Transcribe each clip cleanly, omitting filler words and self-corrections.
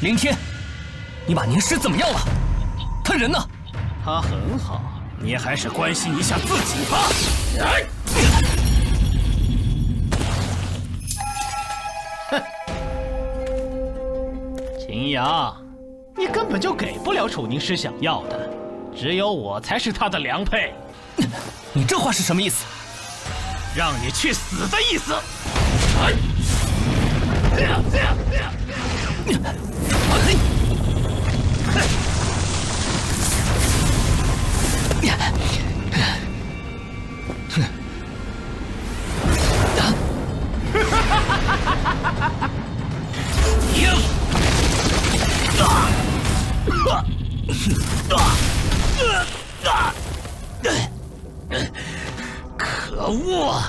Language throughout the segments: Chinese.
凌天，你把宁师怎么样了？他人呢？他很好，你还是关心一下自己吧。哼，秦阳，你根本就给不了楚宁师想要的，只有我才是他的良配。你这话是什么意思？让你去死的意思。可恶！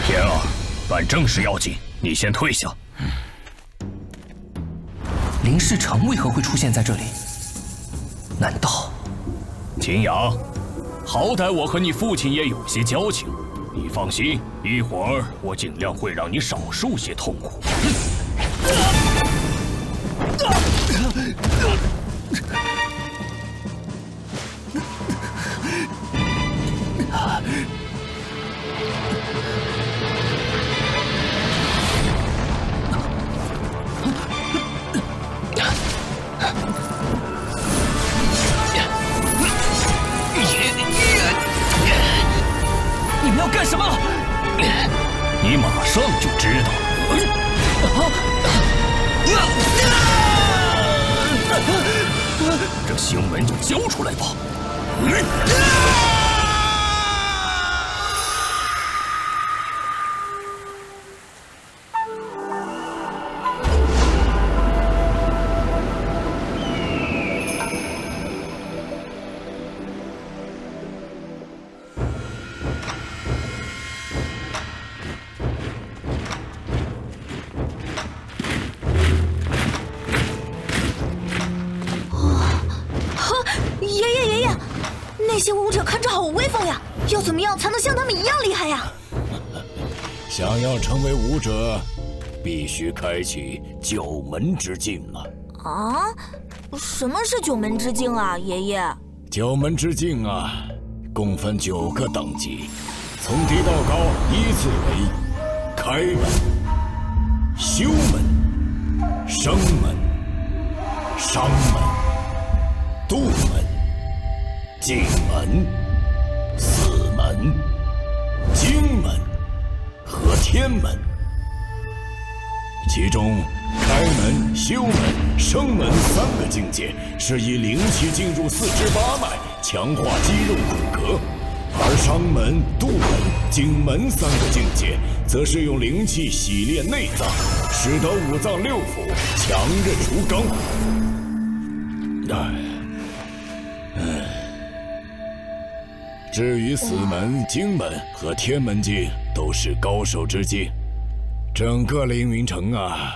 天啊，办正事要紧，你先退下。林世成为何会出现在这里？难道……秦阳，好歹我和你父亲也有些交情，你放心，一会儿我尽量会让你少受些痛苦。你们要干什么？你马上就知道。这星门就交出来吧。那些武者看着好威风呀，要怎么样才能像他们一样厉害呀？想要成为武者，必须开启9门之境啊！啊？什么是9门之境啊，爷爷？9门之境啊，共分9个等级，从低到高依次为开门、修门、生门、伤门、渡门、静门、死门、经门和天门。其中，开门、修门、生门3个境界是以灵气进入4肢8脉，强化肌肉骨骼；而伤门、渡门、景门3个境界，则是用灵气洗炼内脏，使得5脏6腑强韧如钢。至于死门、经门和天门境，都是高手之境。整个凌云城啊，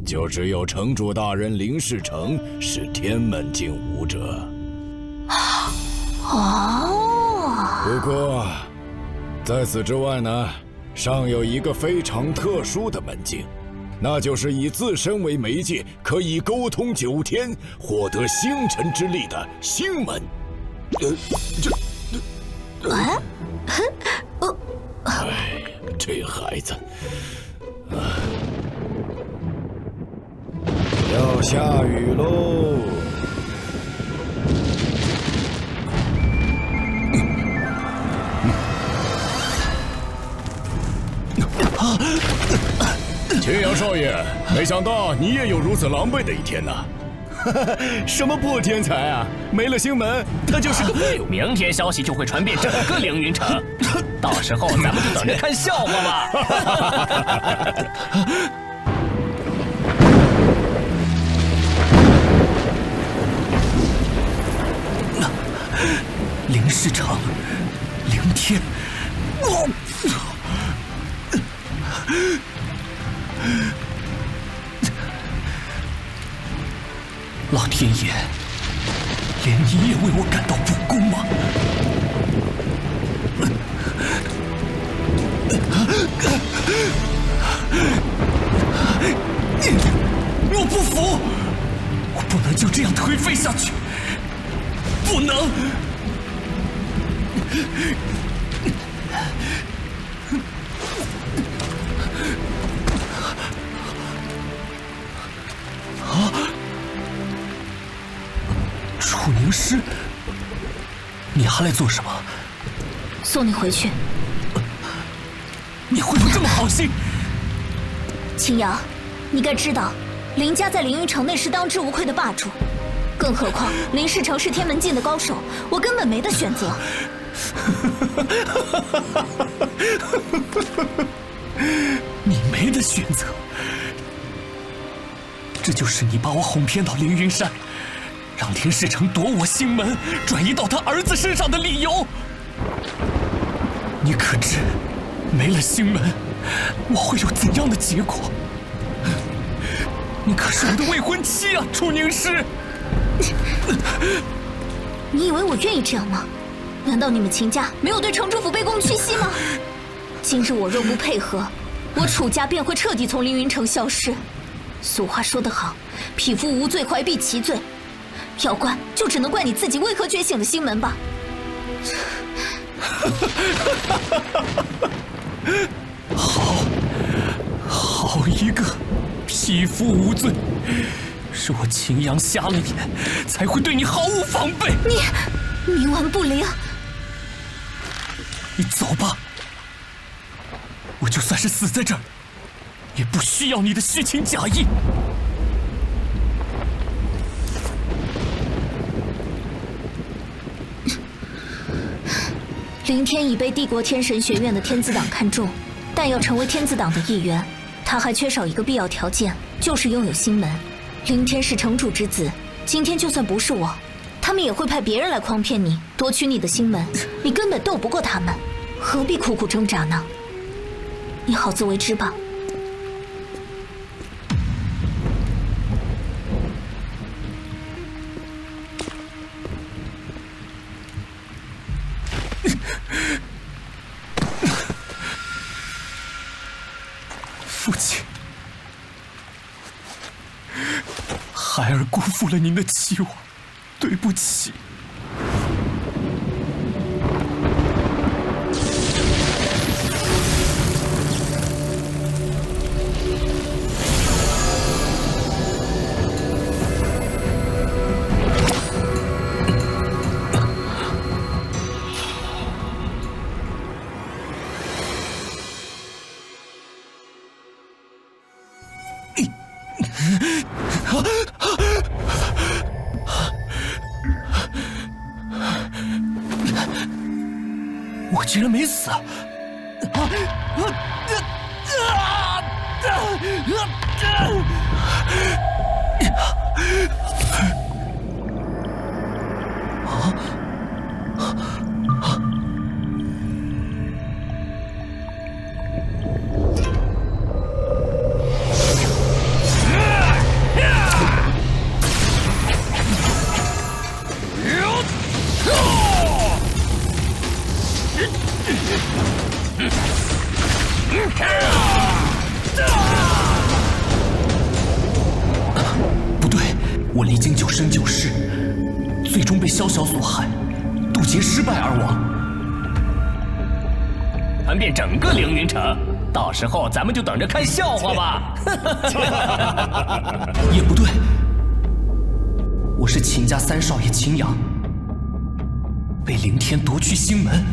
就只有城主大人林世成是天门境武者。不过，在此之外呢，尚有一个非常特殊的门境，那就是以自身为媒介，可以沟通9天，获得星辰之力的星门。这孩子，要下雨喽！秦阳少爷，没想到你也有如此狼狈的一天呐！什么破天才啊！没了星门，他就是个废物。明天消息就会传遍整个凌云城，到时候咱们就等着看笑话吧。林世成，凌天，老天爷，连你也为我感到不公吗？我不服！我不能就这样颓废下去，不能！啊！楚凝师，你还来做什么？送你回去。你会有这么好心？青阳，你该知道，林家在凌云城内是当之无愧的霸主，更何况林世成是天门境的高手，我根本没得选择。你没得选择，这就是你把我哄骗到凌云山，让林世成夺我星门，转移到他儿子身上的理由。你可知，没了星门，我会有怎样的结果？你可是我的未婚妻啊，楚凝师！你以为我愿意这样吗？难道你们秦家没有对城主府卑躬屈膝吗？今日我若不配合，我楚家便会彻底从凌云城消失。俗话说得好，匹夫无罪，怀璧其罪。要怪就只能怪你自己为何觉醒了星门吧。好一个匹夫无罪！是我秦阳瞎了眼，才会对你毫无防备。你冥顽不灵！你走吧，我就算是死在这儿，也不需要你的虚情假意。凌天已被帝国天神学院的天子党看中，但要成为天子党的一员，他还缺少一个必要条件，就是拥有星门。凌天是城主之子，今天就算不是我，他们也会派别人来诓骗你，夺取你的星门。你根本斗不过他们，何必苦苦挣扎呢？你好自为之吧。父亲，孩儿辜负了您的期望，对不起。我竟然没死！不对，我历经9生9世，最终被萧晓所害，渡劫失败而亡。传遍整个凌云城，到时候咱们就等着看笑话吧。也不对，我是秦家3少爷秦阳，被凌天夺去星门，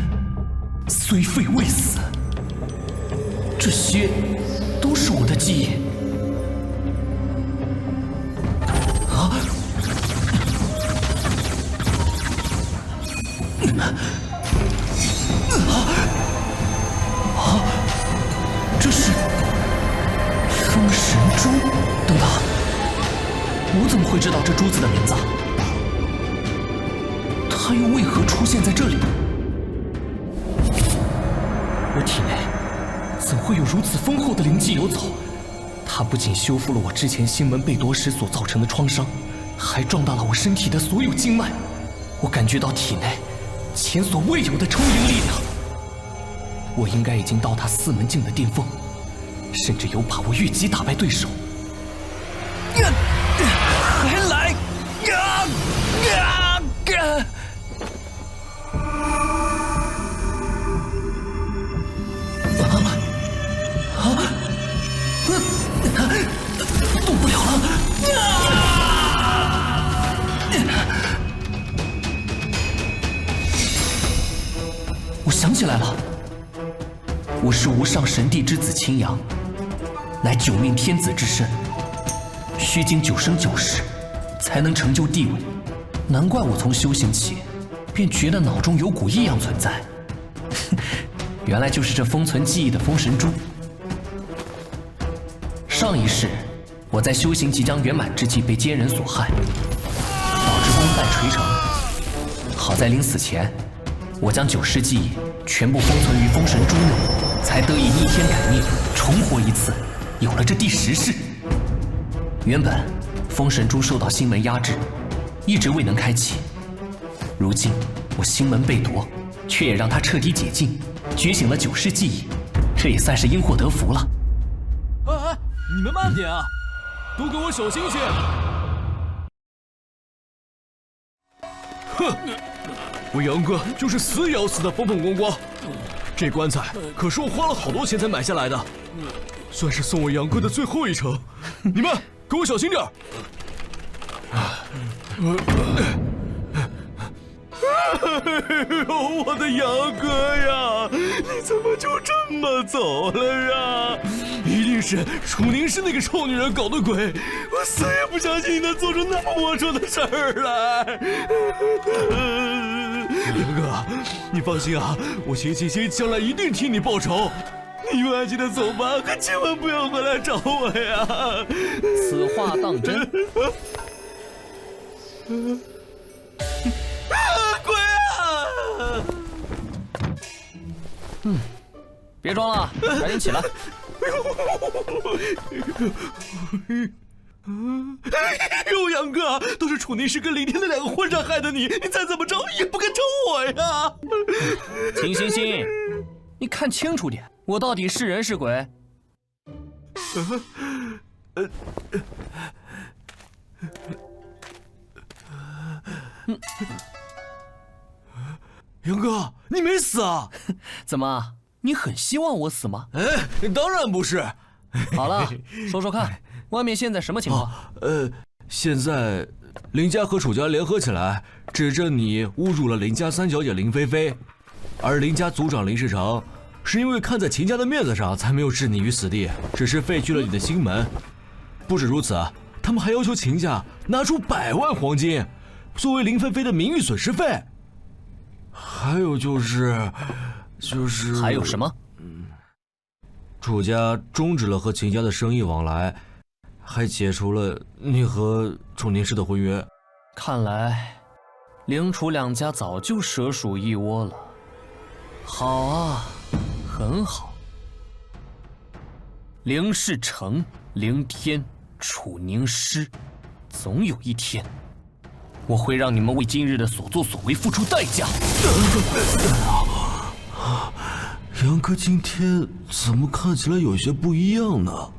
虽废未死。这些都是我的记忆。这是封神珠。等等，我怎么会知道这珠子的名字？它又为何出现在这里？我体内怎会有如此丰厚的灵气游走？它不仅修复了我之前星门被夺时所造成的创伤，还壮大了我身体的所有经脉。我感觉到体内前所未有的充盈力量。我应该已经到达4门境的巅峰，甚至有把握越级打败对手。起来了。我是无上神帝之子秦阳，乃九命天子之身，须经9生9世，才能成就帝位。难怪我从修行起，便觉得脑中有股异样存在。原来就是这封存记忆的封神珠。上一世，我在修行即将圆满之际被奸人所害，导致功败垂成。好在临死前，我将9世记忆全部封存于封神珠内，才得以逆天改命，重活一次，有了这第10世。原本封神珠受到星门压制，一直未能开启。如今我星门被夺，却也让它彻底解禁，觉醒了9世记忆，这也算是因祸得福了。哎，你们慢点啊，都给我小心些！哼，我杨哥就是死也要死的风风光光。这棺材可是我花了好多钱才买下来的，算是送我杨哥的最后一程。你们给我小心点！我的杨哥呀，你怎么就这么走了呀？一定是楚宁氏那个臭女人搞的鬼！我死也不相信你能做出那么龌龊的事儿来。杨哥，你放心啊，我秦将来一定替你报仇。你就安心的走吧，可千万不要回来找我呀！此话当真？鬼啊！别装了，赶紧起来！哎呦，杨哥，都是楚宁氏跟林天的2个混账害的你，你再怎么着也不敢找我呀！行，你看清楚点，我到底是人是鬼？杨哥，你没死啊？怎么，你很希望我死吗？哎，当然不是。好了，说说看，外面现在什么情况？现在林家和楚家联合起来，指着你侮辱了林家3小姐林菲菲，而林家族长林世成是因为看在秦家的面子上，才没有置你于死地，只是废去了你的星门。不止如此，他们还要求秦家拿出100万黄金，作为林菲菲的名誉损失费。还有就是还有什么？楚家终止了和秦家的生意往来，还解除了你和楚宁氏的婚约。看来林楚2家早就蛇鼠一窝了。好啊，很好。林世成、林天、楚宁师，总有一天，我会让你们为今日的所作所为付出代价。杨哥今天怎么看起来有些不一样呢？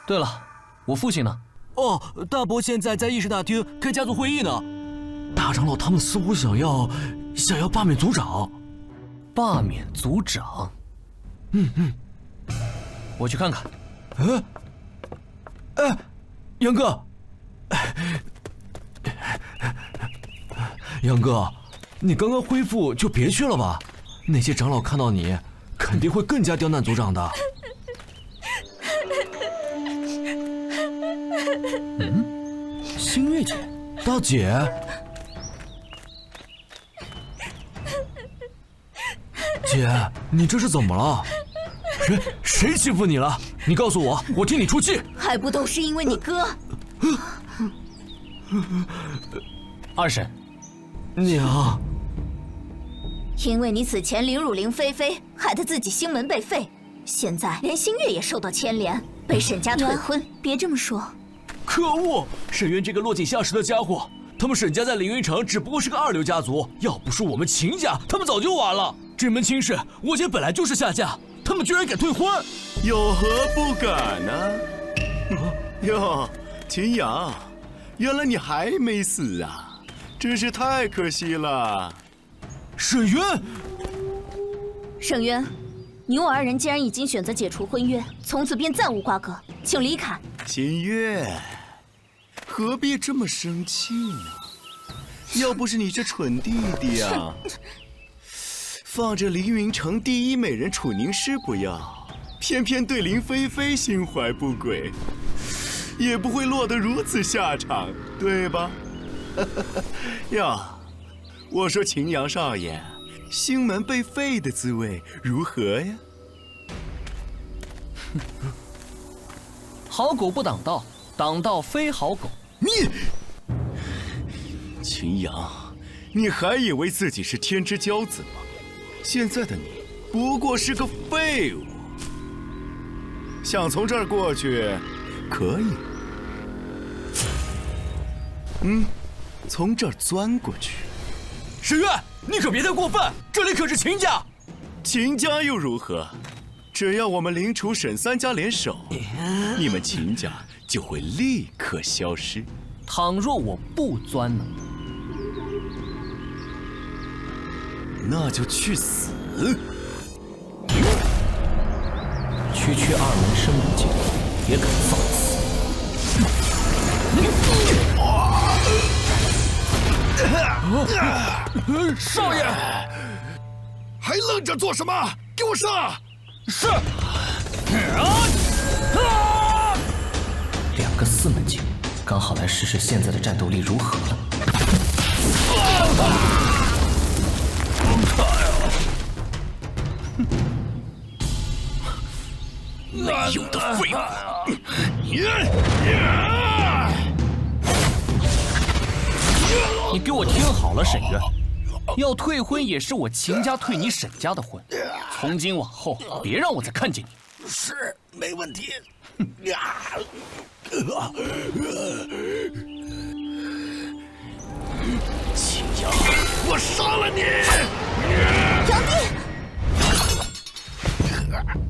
对了，我父亲呢？哦，大伯现在在议事大厅开家族会议呢。大长老他们似乎想要罢免族长。罢免族长？我去看看。杨哥，杨哥，你刚刚恢复就别去了吧，那些长老看到你，肯定会更加刁难族长的。星月姐，大姐，姐，你这是怎么了？谁欺负你了？你告诉我，我替你出气。还不都是因为你哥？二婶，娘，因为你此前凌辱林菲菲，害得自己星门被废，现在连星月也受到牵连，被沈家退婚。别这么说。可恶！沈渊这个落井下石的家伙，他们沈家在凌云城只不过是个2流家族，要不是我们秦家，他们早就完了。这门亲事，我姐本来就是下嫁，他们居然敢退婚，有何不敢呢？哟，秦阳，原来你还没死啊！真是太可惜了。沈渊，沈渊，你我2人既然已经选择解除婚约，从此便再无瓜葛，请离开。秦月，何必这么生气呢？要不是你这蠢弟弟啊，放着凌云城第一美人楚宁师不要，偏偏对林菲菲心怀不轨，也不会落得如此下场，对吧？呀，我说秦阳少爷，星门被废的滋味如何呀？好狗不挡道，挡道非好狗。你，秦阳，你还以为自己是天之骄子吗？现在的你不过是个废物。想从这儿过去，可以。从这儿钻过去。沈渊，你可别太过分，这里可是秦家。秦家又如何？只要我们灵楚沈三家联手，你们秦家就会立刻消失。倘若我不钻呢？那就去死！区区二门生门境，也敢造次！少爷，还愣着做什么？给我上！是。两个四门境，刚好来试试现在的战斗力如何了。没用的废物！你给我听好了，沈渊，要退婚也是我秦家退你沈家的婚，从今往后别让我再看见你。是，没问题。秦阳，我杀了你！杨帝，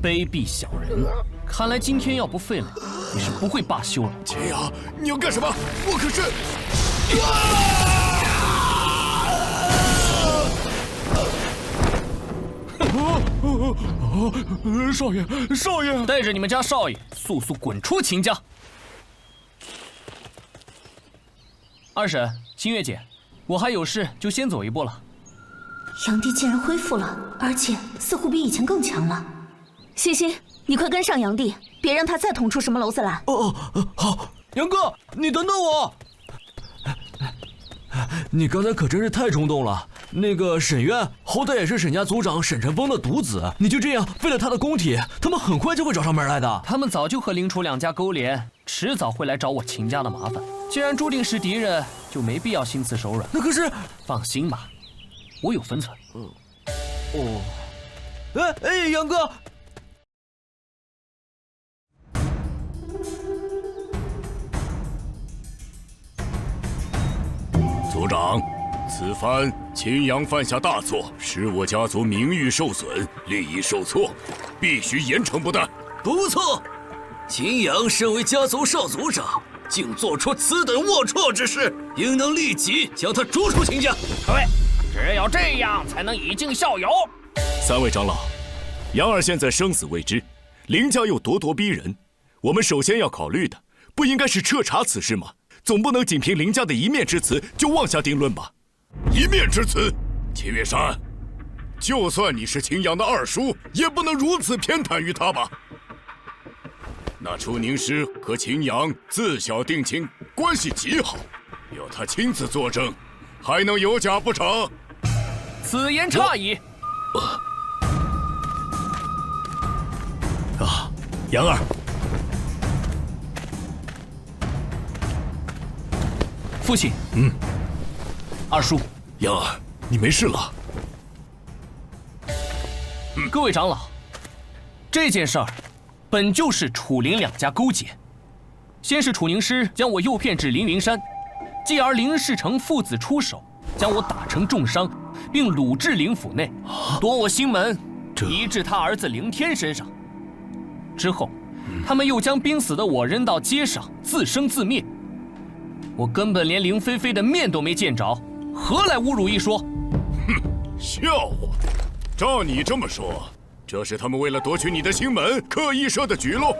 卑鄙小人！看来今天要不废了你是不会罢休了。秦阳，你要干什么？我可是……少爷，少爷，带着你们家少爷速速滚出秦家！二婶，新月姐，我还有事，就先走一步了。杨帝竟然恢复了，而且似乎比以前更强了。西西，你快跟上杨帝，别让他再捅出什么娄子来。好，杨哥，你等等我。你刚才可真是太冲动了。那个沈渊，好歹也是沈家族长沈晨风的独子，你就这样废了他的宫体，他们很快就会找上门来的。他们早就和灵楚两家勾连，迟早会来找我秦家的麻烦。既然注定是敌人，就没必要心慈手软。那可是，放心吧，我有分寸。杨哥。族长，此番秦阳犯下大错，使我家族名誉受损，利益受挫，必须严惩不贷。不错，秦阳身为家族少族长，竟做出此等龌龊之事，应当立即将他逐出秦家。对，只有这样才能以儆效尤。三位长老，杨儿现在生死未知，林家又咄咄逼人，我们首先要考虑的，不应该是彻查此事吗？总不能仅凭林家的一面之词就妄下定论吧？一面之词，秦月山，就算你是秦阳的二叔，也不能如此偏袒于他吧？那楚宁师和秦阳自小定亲，关系极好，要他亲自作证，还能有假不成？此言差矣。杨儿，父亲，二叔，杨儿，你没事了？各位长老，这件事儿本就是楚灵两家勾结。先是楚宁师将我诱骗至凌云山，继而林世成父子出手，将我打成重伤，并掳至灵府内，夺我星门，移至他儿子凌天身上。之后，他们又将濒死的我扔到街上，自生自灭。我根本连凌菲菲的面都没见着，何来侮辱一说？笑话！照你这么说，这是他们为了夺取你的星门刻意设的局喽？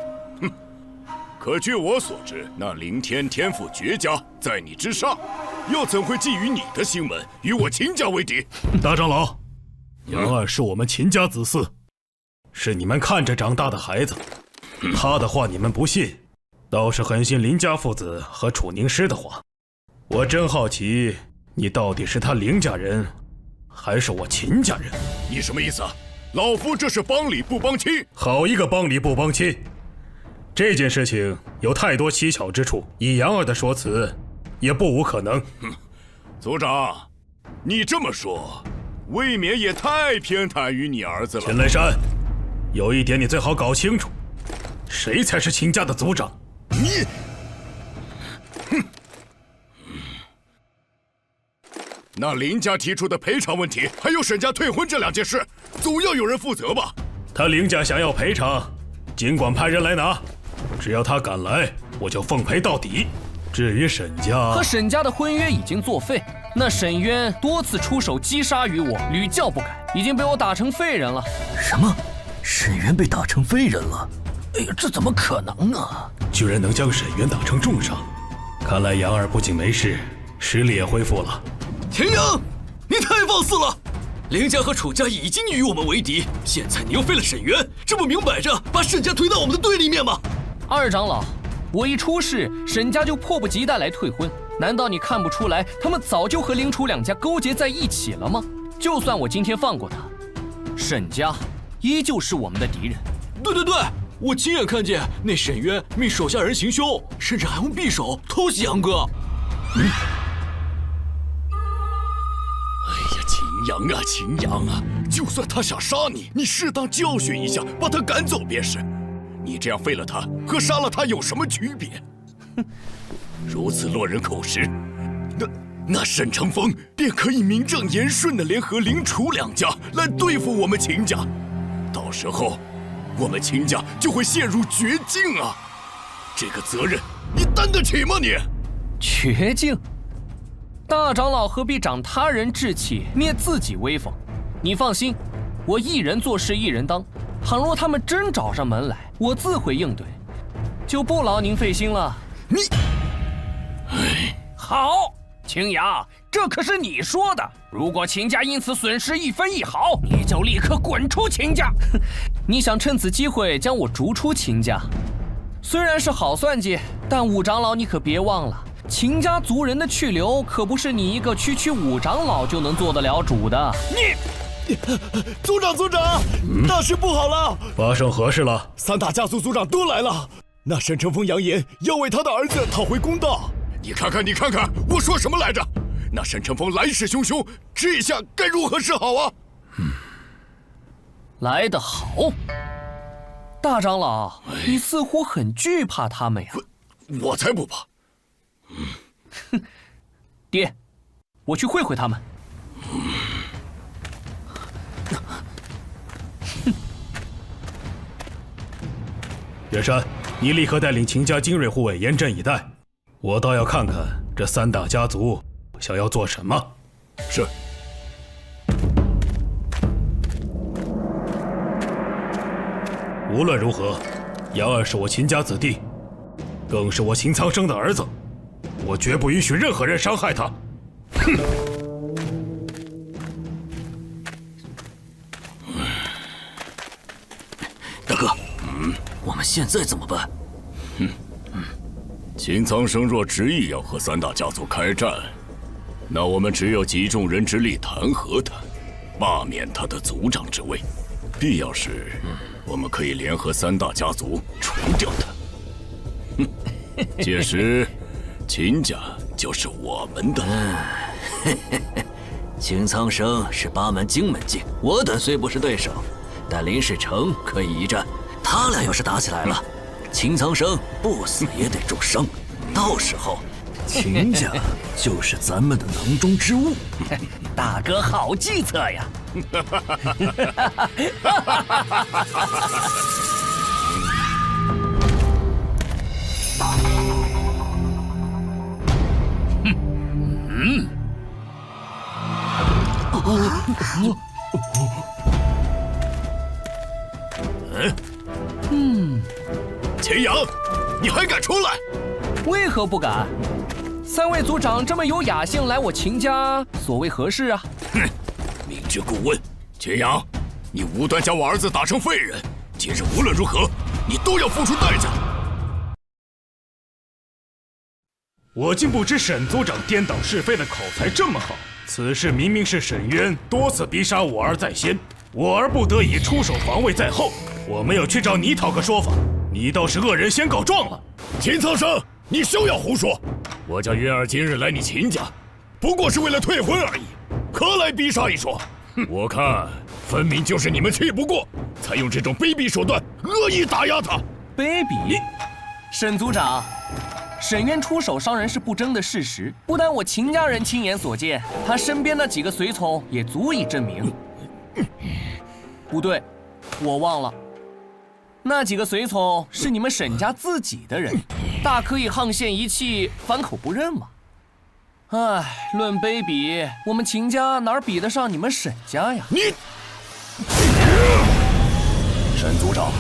可据我所知，那凌天天赋绝佳，在你之上，又怎会觊觎你的星门，与我秦家为敌？大长老，杨二是我们秦家子嗣，是你们看着长大的孩子。他的话你们不信，倒是很信林家父子和楚宁师的话。我真好奇，你到底是他凌家人，还是我秦家人？你什么意思啊？老夫这是帮理不帮亲。好一个帮理不帮亲！这件事情有太多蹊跷之处，以杨二的说辞，也不无可能。族长，你这么说，未免也太偏袒于你儿子了。陈雷山，有一点你最好搞清楚，谁才是秦家的族长？你，那林家提出的赔偿问题，还有沈家退婚这2件事，总要有人负责吧？他凌家想要赔偿，尽管派人来拿，只要他敢来，我就奉陪到底。至于沈家，和沈家的婚约已经作废，那沈渊多次出手击杀于我，屡教不改，已经被我打成废人了。什么？沈渊被打成废人了？哎呀，这怎么可能啊！居然能将沈渊打成重伤，看来杨二不仅没事，实力也恢复了。田阳，你太放肆了！凌家和楚家已经与我们为敌，现在你又废了沈渊，这不明摆着把沈家推到我们的对立面吗？二长老，我一出事，沈家就迫不及待来退婚，难道你看不出来，他们早就和凌楚2家勾结在一起了吗？就算我今天放过他，沈家依旧是我们的敌人。对，我亲眼看见那沈渊命手下人行凶，甚至还用匕首偷袭杨哥。秦阳啊，就算他想杀你，你适当教训一下，把他赶走便是。你这样废了他，和杀了他有什么区别？如此落人口实，那沈成风便可以名正言顺地联合凌楚2家来对付我们秦家，到时候我们秦家就会陷入绝境啊！这个责任你担得起吗你？绝境？大长老何必长他人志气，灭自己威风？你放心，我一人做事一人当。倘若他们真找上门来，我自会应对，就不劳您费心了。你，好，青阳，这可是你说的。如果秦家因此损失1分1毫，你就立刻滚出秦家。你想趁此机会将我逐出秦家？虽然是好算计，但五长老你可别忘了。秦家族人的去留，可不是你一个区5长老就能做得了主的。族长，大事不好了！发生何事了？3大家族族长都来了。那沈成风扬言要为他的儿子讨回公道。你看看，我说什么来着？那沈成风来势汹汹，这下该如何是好啊？来得好，大长老，你似乎很惧怕他们呀。我才不怕。爹，我去会会他们。岳山，你立刻带领秦家精锐护卫严阵以待，我倒要看看这3大家族想要做什么。是。无论如何，杨二是我秦家子弟，更是我秦苍生的儿子，我绝不允许任何人伤害他。哼！大哥，我们现在怎么办？秦苍生若执意要和3大家族开战，那我们只有集众人之力弹劾他，罢免他的族长之位。必要时，我们可以联合3大家族除掉他。届时，秦家就是我们的。秦苍生是8门经门境，我等虽不是对手，但林世成可以一战。他俩要是打起来了，秦苍生不死也得重伤，到时候秦家就是咱们的囊中之物。大哥好计策呀！秦阳，你还敢出来？为何不敢？3位族长这么有雅兴来我秦家，所谓何事啊？哼，明知故问。秦阳，你无端将我儿子打成废人，今日无论如何，你都要付出代价。我竟不知沈族长颠倒是非的口才这么好。此事明明是沈渊多次逼杀我儿在先，我儿不得已出手防卫在后。我没有去找你讨个说法，你倒是恶人先告状了。秦苍生，你休要胡说！我家渊儿今日来你秦家，不过是为了退婚而已，何来逼杀一说？我看分明就是你们气不过，才用这种卑鄙手段恶意打压他。卑鄙！沈族长，沈渊出手伤人是不争的事实，不单我秦家人亲眼所见，他身边那几个随从也足以证明。不对，我忘了，那几个随从是你们沈家自己的人，大可以沆瀣一气，反口不认嘛。唉，论卑鄙，我们秦家哪比得上你们沈家呀？你，沈族长，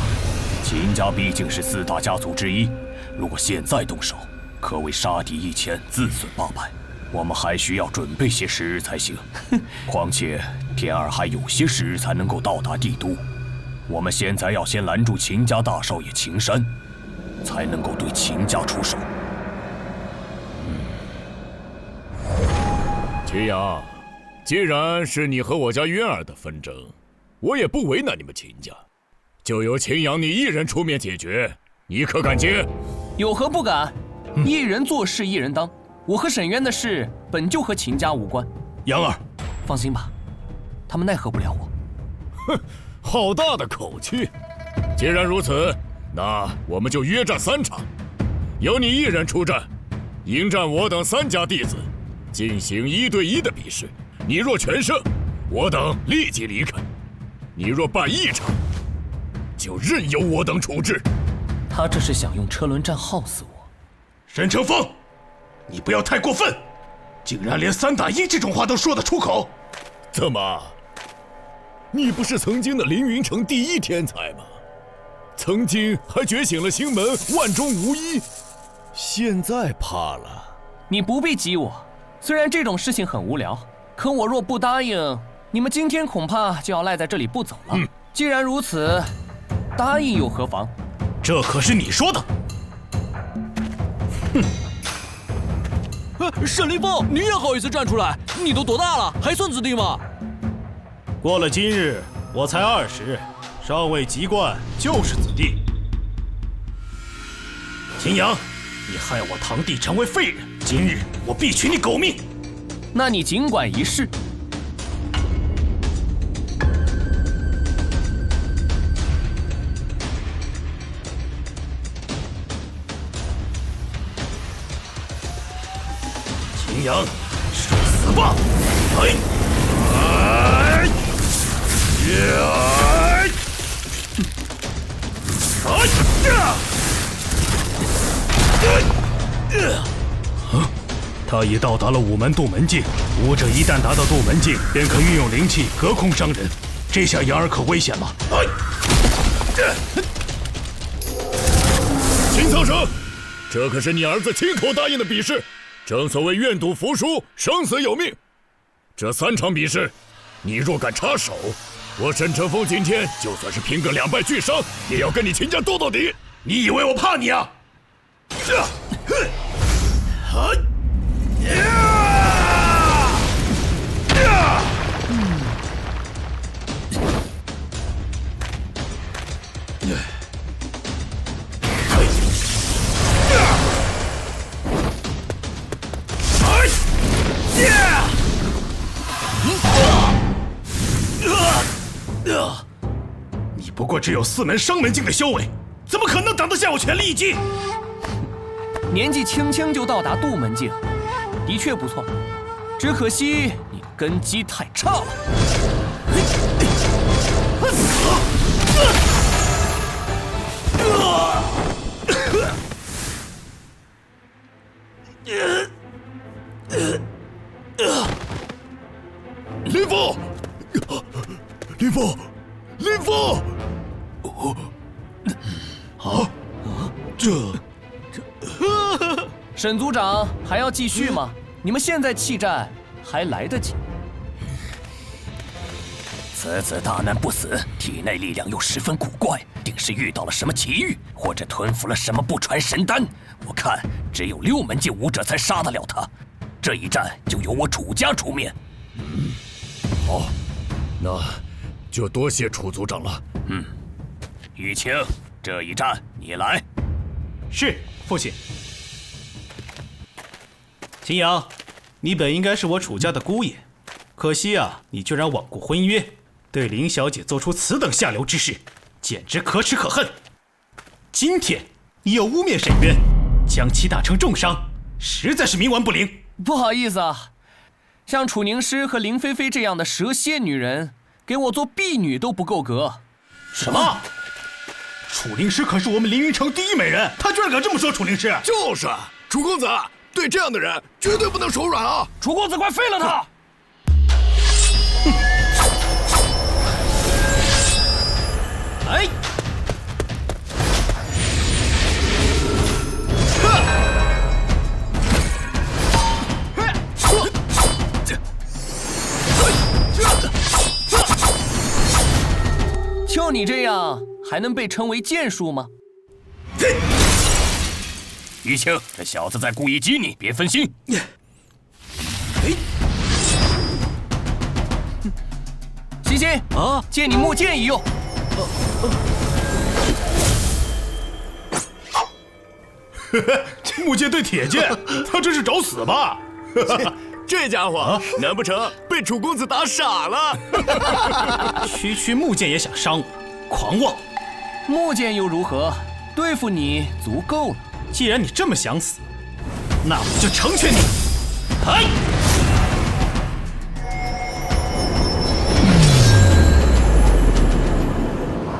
秦家毕竟是4大家族之一，如果现在动手，可谓杀敌1000，自损800。我们还需要准备些时日才行。况且天儿还有些时日才能够到达帝都，我们现在要先拦住秦家大少爷秦山，才能够对秦家出手。秦阳，既然是你和我家渊儿的纷争，我也不为难你们秦家，就由秦阳你一人出面解决，你可敢接？有何不敢？一人做事一人当。我和沈渊的事本就和秦家无关。阳儿，放心吧，他们奈何不了我。哼，好大的口气！既然如此，那我们就约战3场，由你一人出战，迎战我等3家弟子，进行1对1的比试。你若全胜，我等立即离开；你若败1场，就任由我等处置。他这是想用车轮战耗死我。沈成风，你不要太过分，竟然连3打1这种话都说得出口。怎么？你不是曾经的凌云城第1天才吗？曾经还觉醒了星门万中无一，现在怕了？你不必激我，虽然这种事情很无聊，可我若不答应，你们今天恐怕就要赖在这里不走了。既然如此，答应又何妨？这可是你说的。沈凌风，你也好意思站出来？你都多大了，还算子弟吗？过了今日，我才20，尚未及冠，就是子弟。秦阳，你害我堂弟成为废人，今日我必取你狗命。那你尽管一试。秦阳，受死吧！他已到达了午门渡门境，武者一旦达到渡门境，便可运用灵气隔空伤人。这下阳儿可危险了。秦苍生，这可是你儿子亲口答应的比试，正所谓愿赌服输，生死有命。这3场比试，你若敢插手，我沈成风今天就算是拼个2败俱伤，也要跟你秦家斗到底。你以为我怕你啊？你不过只有4门伤门境的修为，怎么可能挡得下我全力一击？年纪轻轻就到达渡门境，的确不错，只可惜你根基太差了。林峰，林峰，林峰！沈族长还要继续吗？你们现在弃战还来得及。此子大难不死，体内力量又十分古怪，定是遇到了什么奇遇，或者吞服了什么不传神丹。我看只有6门境武者才杀得了他。这一战就由我楚家出面。好，那就多谢楚族长了。玉清，这一战你来。是，父亲。秦阳，你本应该是我楚家的姑爷，可惜啊，你居然罔顾婚约，对林小姐做出此等下流之事，简直可耻可恨。今天你又污蔑沈渊，将其打成重伤，实在是冥顽不灵。不好意思啊，像楚宁师和林菲菲这样的蛇蝎女人，给我做婢女都不够格。什么？楚灵师可是我们凌云城第一美人，她居然敢这么说楚灵师？就是，楚公子，对这样的人绝对不能手软啊！楚公子，快废了他！哎！就你这样，还能被称为剑术吗？玉清，这小子在故意激你，别分心。西西啊，借你木剑一用。木剑对铁剑，他这是找死吧？这家伙，难不成被楚公子打傻了？区木剑也想伤我，狂妄！木剑又如何？对付你足够了。既然你这么想死，那我就成全你！哎！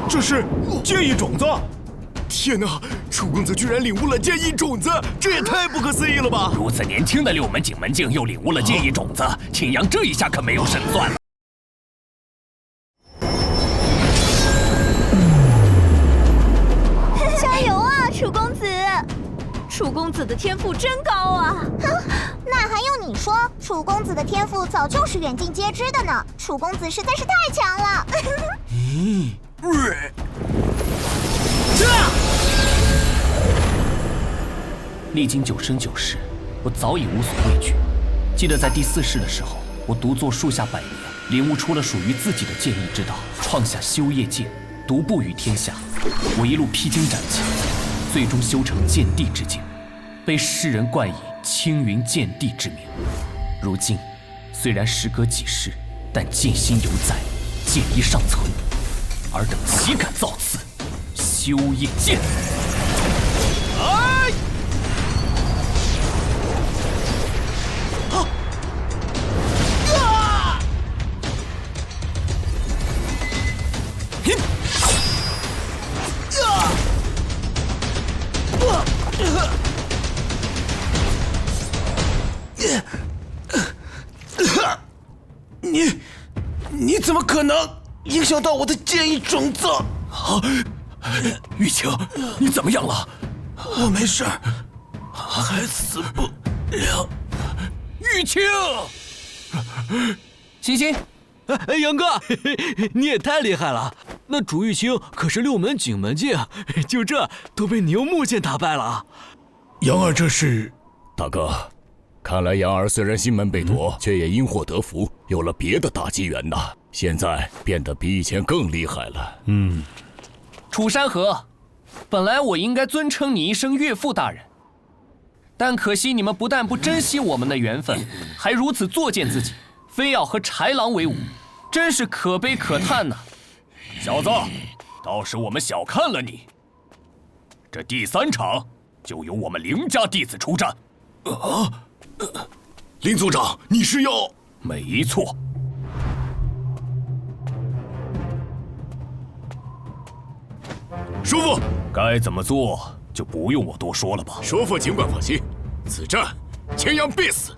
这是剑意种子！天哪，楚公子居然领悟了剑意种子，这也太不可思议了吧！如此年轻的6门景门境又领悟了剑意种子，秦阳这一下可没有胜算了。加油啊，楚公子！楚公子的天赋真高啊！那还用你说？楚公子的天赋早就是远近皆知的呢。楚公子实在是太强了。历经9生9世，我早已无所畏惧。记得在第4世的时候，我独坐树下百年，领悟出了属于自己的剑意之道，创下修业剑，独步于天下。我一路披荆斩棘，最终修成剑帝之境，被世人冠以青云剑帝之名。如今虽然时隔几世，但剑心犹在，剑意尚存。尔等岂敢造次？修业剑！哎！你怎么可能影响到我的剑意种子？啊，玉清，你怎么样了？我没事，还死不了。玉清，欣欣，哎，杨哥，你也太厉害了！那楚玉清可是6门景门境，就这都被你用木剑打败了。杨儿这是？大哥，看来杨儿虽然心门被夺，却也因祸得福，有了别的大机缘呐。现在变得比以前更厉害了。楚山河，本来我应该尊称你一声岳父大人，但可惜你们不但不珍惜我们的缘分，还如此作践自己，非要和豺狼为伍，真是可悲可叹呐！小子，倒是我们小看了你。这第3场就由我们凌家弟子出战。林族长，你是要？没错。叔父，该怎么做就不用我多说了吧。叔父尽管放心，此战秦阳必死。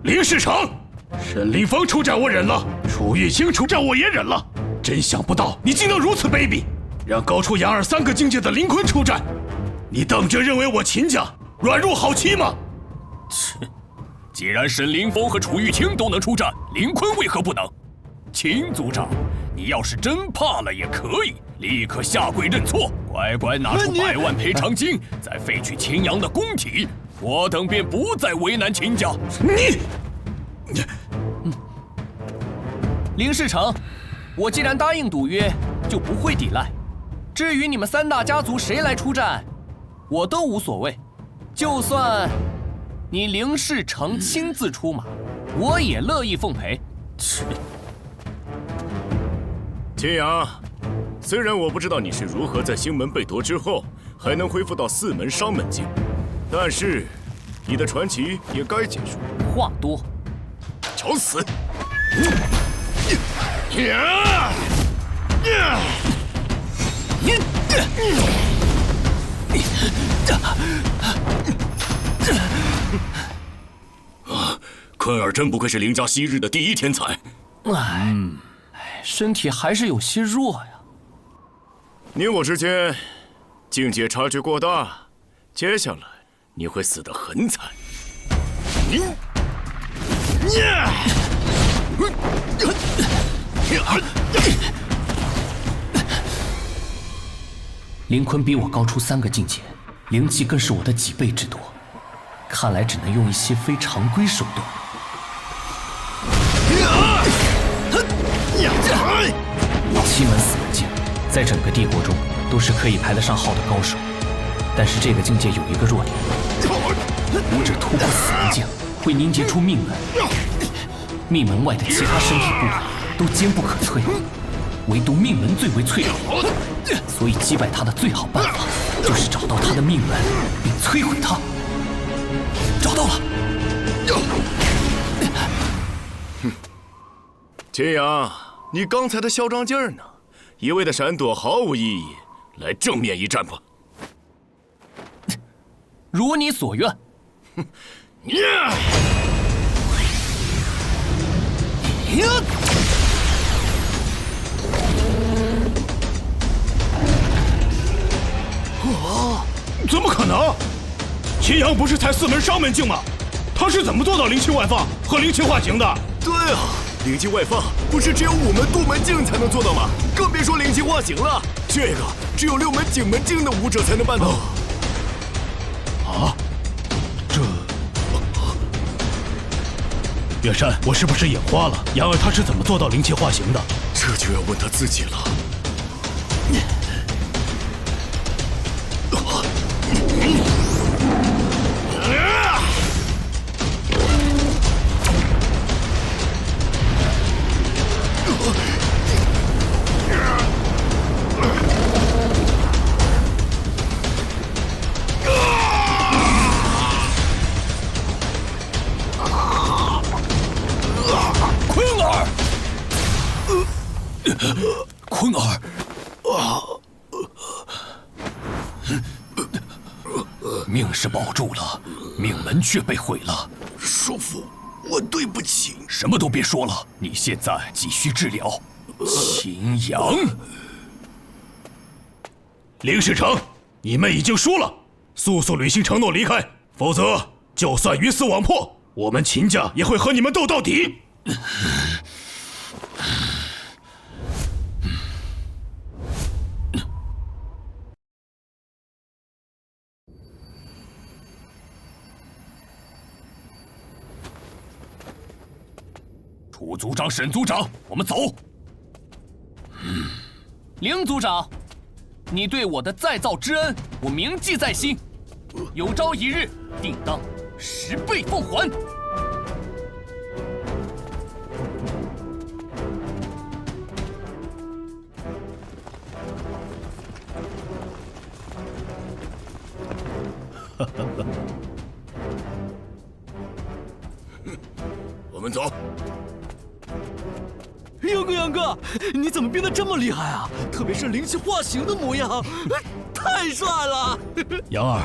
林世成，沈凌风出战我忍了，楚玉清出战我也忍了，真想不到你竟能如此卑鄙！让高出杨儿3个境界的林坤出战，你等着认为我秦家软弱好欺吗？切！既然沈凌风和楚玉清都能出战，林坤为何不能？秦族长，你要是真怕了也可以，立刻下跪认错，乖乖拿出100万赔偿金，再废去秦阳的宫体，我等便不再为难秦家。林世成，我既然答应赌约，就不会抵赖。至于你们3大家族谁来出战，我都无所谓。就算你林世成亲自出马，我也乐意奉陪。秦阳，虽然我不知道你是如何在星门被夺之后还能恢复到4门商门境，但是你的传奇也该结束。话多，找死！坤儿真不愧是凌家昔日的第1天才。身体还是有些弱呀。你我之间境界差距过大，接下来你会死得很惨。林坤比我高出3个境界，灵气更是我的几倍之多，看来只能用一些非常规手段。7门4门境，在整个帝国中都是可以排得上号的高手，但是这个境界有一个弱点，武者突破4门境会凝结出命门，命门外的其他身体部位都坚不可摧，唯独命门最为脆弱，所以击败他的最好办法就是找到他的命门并摧毁他。找到了。秦阳，你刚才的嚣张劲儿呢？一味的闪躲毫无意义，来正面一战吧。如你所愿。怎么可能？秦阳不是才4门商门境吗？他是怎么做到灵气外放和灵气化形的？对啊，灵气外放不是只有5门渡门境才能做到吗？更别说灵气化形了，这个只有6门景门境的武者才能办到。这……月山，我是不是眼花了？杨儿他是怎么做到灵气化形的？这就要问他自己了。坤儿，命是保住了，命门却被毁了。叔父，我对不起。什么都别说了，你现在急需治疗。秦阳，林世成，你们已经输了，速速履行承诺离开，否则就算鱼死网破，我们秦家也会和你们斗到底。楚族长、沈族长，我们走。凌族长，你对我的再造之恩，我铭记在心，有朝一日定当10倍奉还。我们走。杨哥，你怎么变得这么厉害啊？特别是灵气化形的模样，太帅了！杨儿，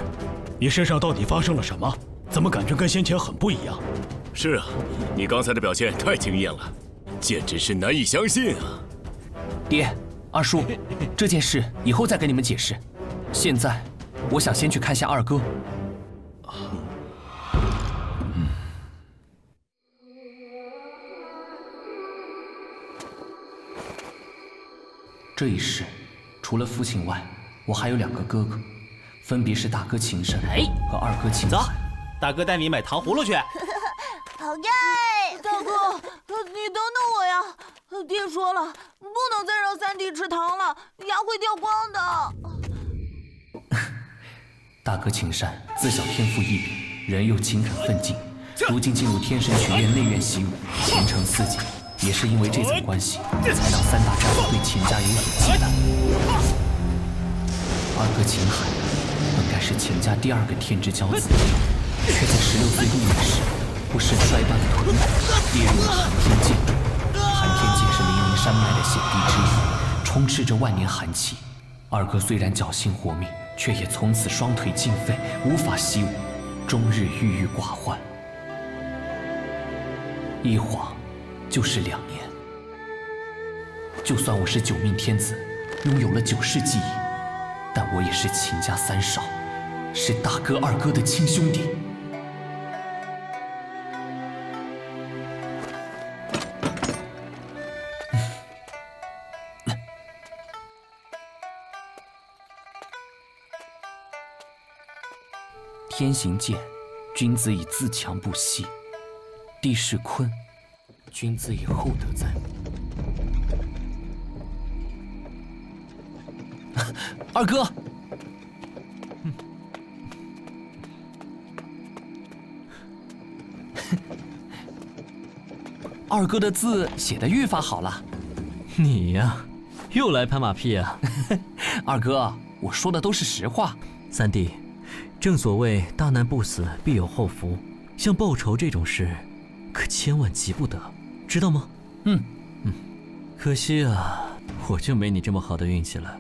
你身上到底发生了什么？怎么感觉跟先前很不一样？是啊，你刚才的表现太惊艳了，简直是难以相信啊！爹，二叔，这件事以后再跟你们解释。现在，我想先去看下二哥。这一世，除了父亲外，我还有2个哥哥，分别是大哥秦深和二哥秦海。大哥带你买糖葫芦去。好耶！大哥，你等等我呀！爹说了，不能再让三弟吃糖了，牙会掉光的。大哥秦山自小天赋异禀，人又勤恳奋进，如今进入天神学院内院习武，前程似锦。也是因为这层关系，才让3大家族对秦家有所忌惮。二哥秦海本该是秦家第2个天之骄子，却在16岁入狱时不慎摔断了腿，跌入了寒天界。寒天界是凌云山脉的险地之一，充斥着万年寒气。二哥虽然侥幸活命，却也从此双腿尽废，无法习武，终日郁郁寡欢。一晃就是2年。就算我是9命天子，拥有了9世记忆，但我也是秦家3少，是大哥二哥的亲兄弟。天行健，君子以自强不息；地势坤，君子以厚德载物。二哥，二哥的字写得愈发好了。你呀，又来拍马屁啊！二哥，我说的都是实话。三弟，正所谓大难不死，必有后福。像报仇这种事，可千万急不得，知道吗？可惜啊，我就没你这么好的运气了。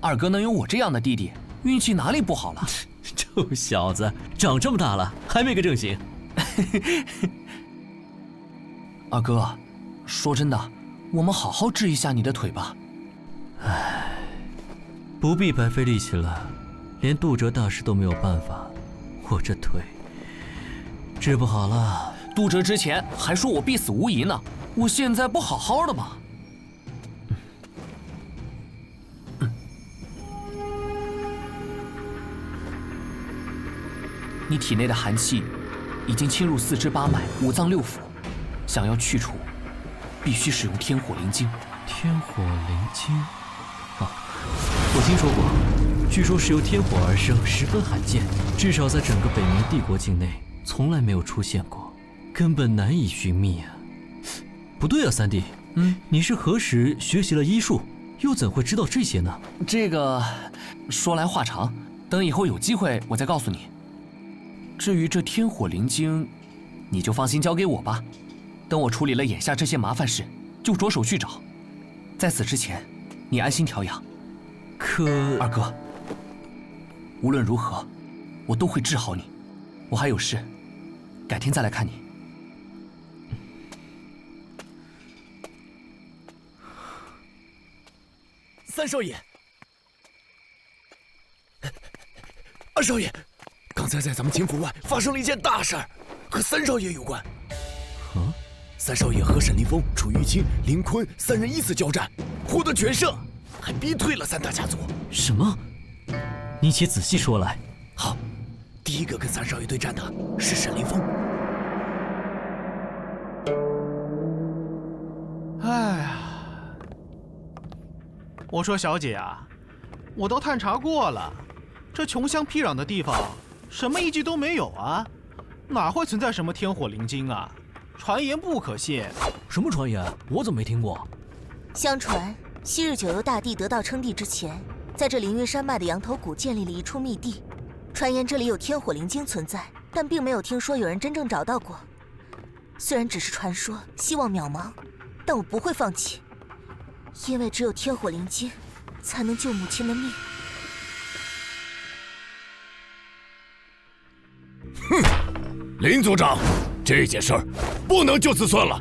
二哥能有我这样的弟弟，运气哪里不好了？臭小子，长这么大了还没个正形。二哥，说真的，我们好好治一下你的腿吧。唉，不必白费力气了，连杜哲大师都没有办法，我这腿治不好了。杜哲之前还说我必死无疑呢，我现在不好好的吗？你体内的寒气已经侵入4肢8脉、5脏6腑，想要去除，必须使用天火灵晶。天火灵晶，我听说过，据说是由天火而生，十分罕见，至少在整个北冥帝国境内从来没有出现过，根本难以寻觅啊。不对啊，三弟，你是何时学习了医术，又怎会知道这些呢？这个说来话长，等以后有机会我再告诉你。至于这天火灵晶，你就放心交给我吧。等我处理了眼下这些麻烦事，就着手去找。在此之前，你安心调养。可二哥，无论如何，我都会治好你。我还有事，改天再来看你。三少爷，二少爷，刚才在咱们秦府外发生了一件大事儿，和三少爷有关。三少爷和沈凌风、楚玉清、林坤3人依次交战，获得全胜，还逼退了3大家族。什么？你且仔细说来。好，第一个跟三少爷对战的是沈凌风。哎呀，我说小姐啊，我都探查过了，这穷乡僻壤的地方，什么遗迹都没有啊，哪会存在什么天火灵晶啊？传言不可信。什么传言？我怎么没听过？相传，昔日九幽大帝得道称帝之前，在这凌云山脉的羊头谷建立了一处密地，传言这里有天火灵晶存在，但并没有听说有人真正找到过。虽然只是传说，希望渺茫，但我不会放弃，因为只有天火灵晶才能救母亲的命。林族长，这件事儿不能就此算了。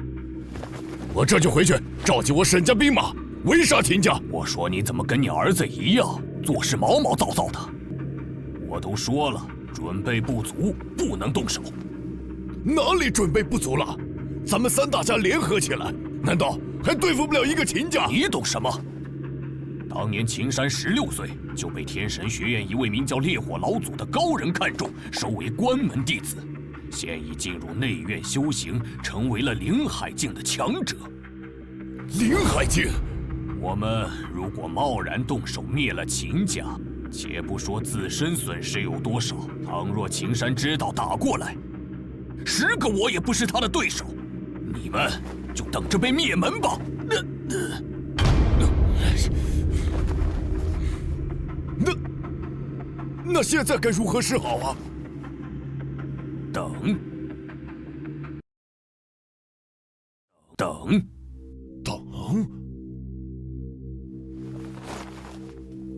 我这就回去召集我沈家兵马，围杀秦家。我说你怎么跟你儿子一样，做事毛毛躁躁的？我都说了，准备不足，不能动手。哪里准备不足了？咱们三大家联合起来，难道还对付不了一个秦家？你懂什么？当年秦山16岁就被天神学院一位名叫烈火老祖的高人看中，收为关门弟子，现已进入内院修行，成为了灵海境的强者。灵海境，我们如果贸然动手灭了秦家，且不说自身损失有多少，倘若秦山知道打过来，10个我也不是他的对手，你们就等着被灭门吧。那现在该如何是好啊？等。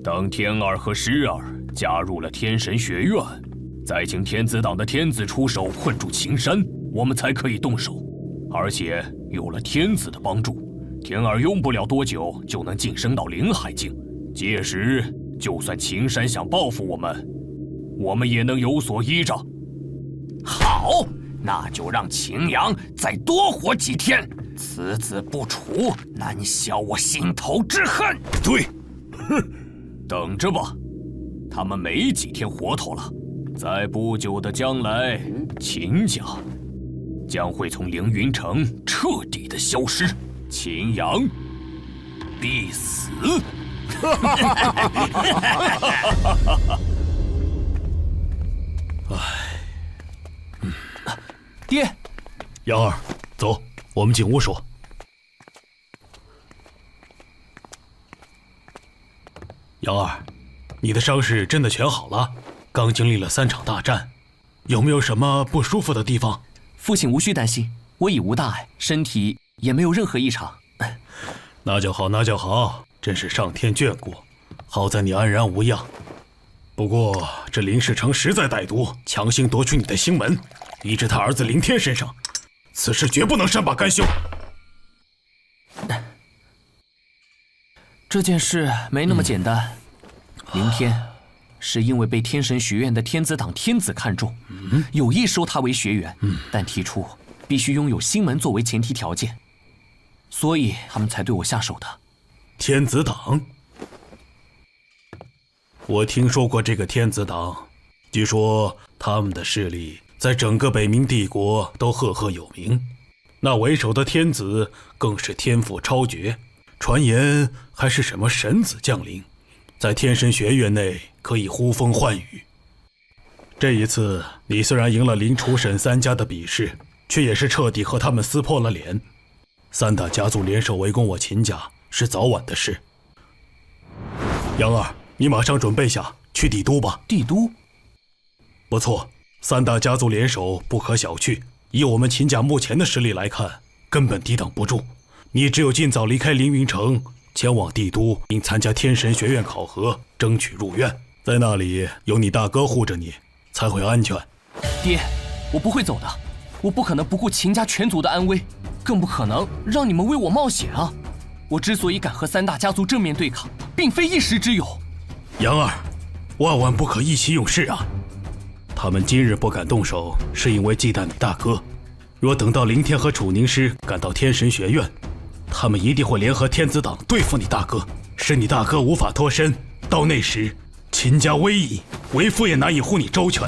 等天儿和师儿加入了天神学院，再请天子党的天子出手困住秦山，我们才可以动手。而且有了天子的帮助，天儿用不了多久就能晋升到灵海境，届时就算秦山想报复我们也能有所依仗。好，那就让秦阳再多活几天，此子不除，难消我心头之恨。对，等着吧，他们没几天活头了，在不久的将来，秦家将会从凌云城彻底的消失，秦阳必死。爹，杨儿，走，我们进屋说。杨儿，你的伤势真的全好了？刚经历了3场大战，有没有什么不舒服的地方？父亲无需担心，我已无大碍，身体也没有任何异常。那就好，那就好，真是上天眷顾，好在你安然无恙。不过这林世成实在歹毒，强行夺取你的星门，移至他儿子凌天身上，此事绝不能善罢甘休。这件事没那么简单。凌天是因为被天神学院的天子党天子看中，有意收他为学员，但提出必须拥有星门作为前提条件，所以他们才对我下手的。天子党，我听说过这个天子党，据说他们的势力在整个北冥帝国都赫赫有名，那为首的天子更是天赋超绝，传言还是什么神子降临，在天神学院内可以呼风唤雨。这一次你虽然赢了林楚沈3家的比试，却也是彻底和他们撕破了脸。3大家族联手围攻我秦家是早晚的事。杨儿，你马上准备下去帝都吧。帝都？不错，3大家族联手不可小觑，以我们秦家目前的实力来看，根本抵挡不住。你只有尽早离开凌云城，前往帝都，并参加天神学院考核，争取入院。在那里有你大哥护着你，才会安全。爹，我不会走的，我不可能不顾秦家全族的安危，更不可能让你们为我冒险啊！我之所以敢和3大家族正面对抗，并非一时之勇。杨儿，万万不可意气用事啊！他们今日不敢动手，是因为忌惮你大哥。若等到凌天和楚宁师赶到天神学院，他们一定会联合天子党对付你大哥，使你大哥无法脱身。到那时，秦家危矣，为父也难以护你周全。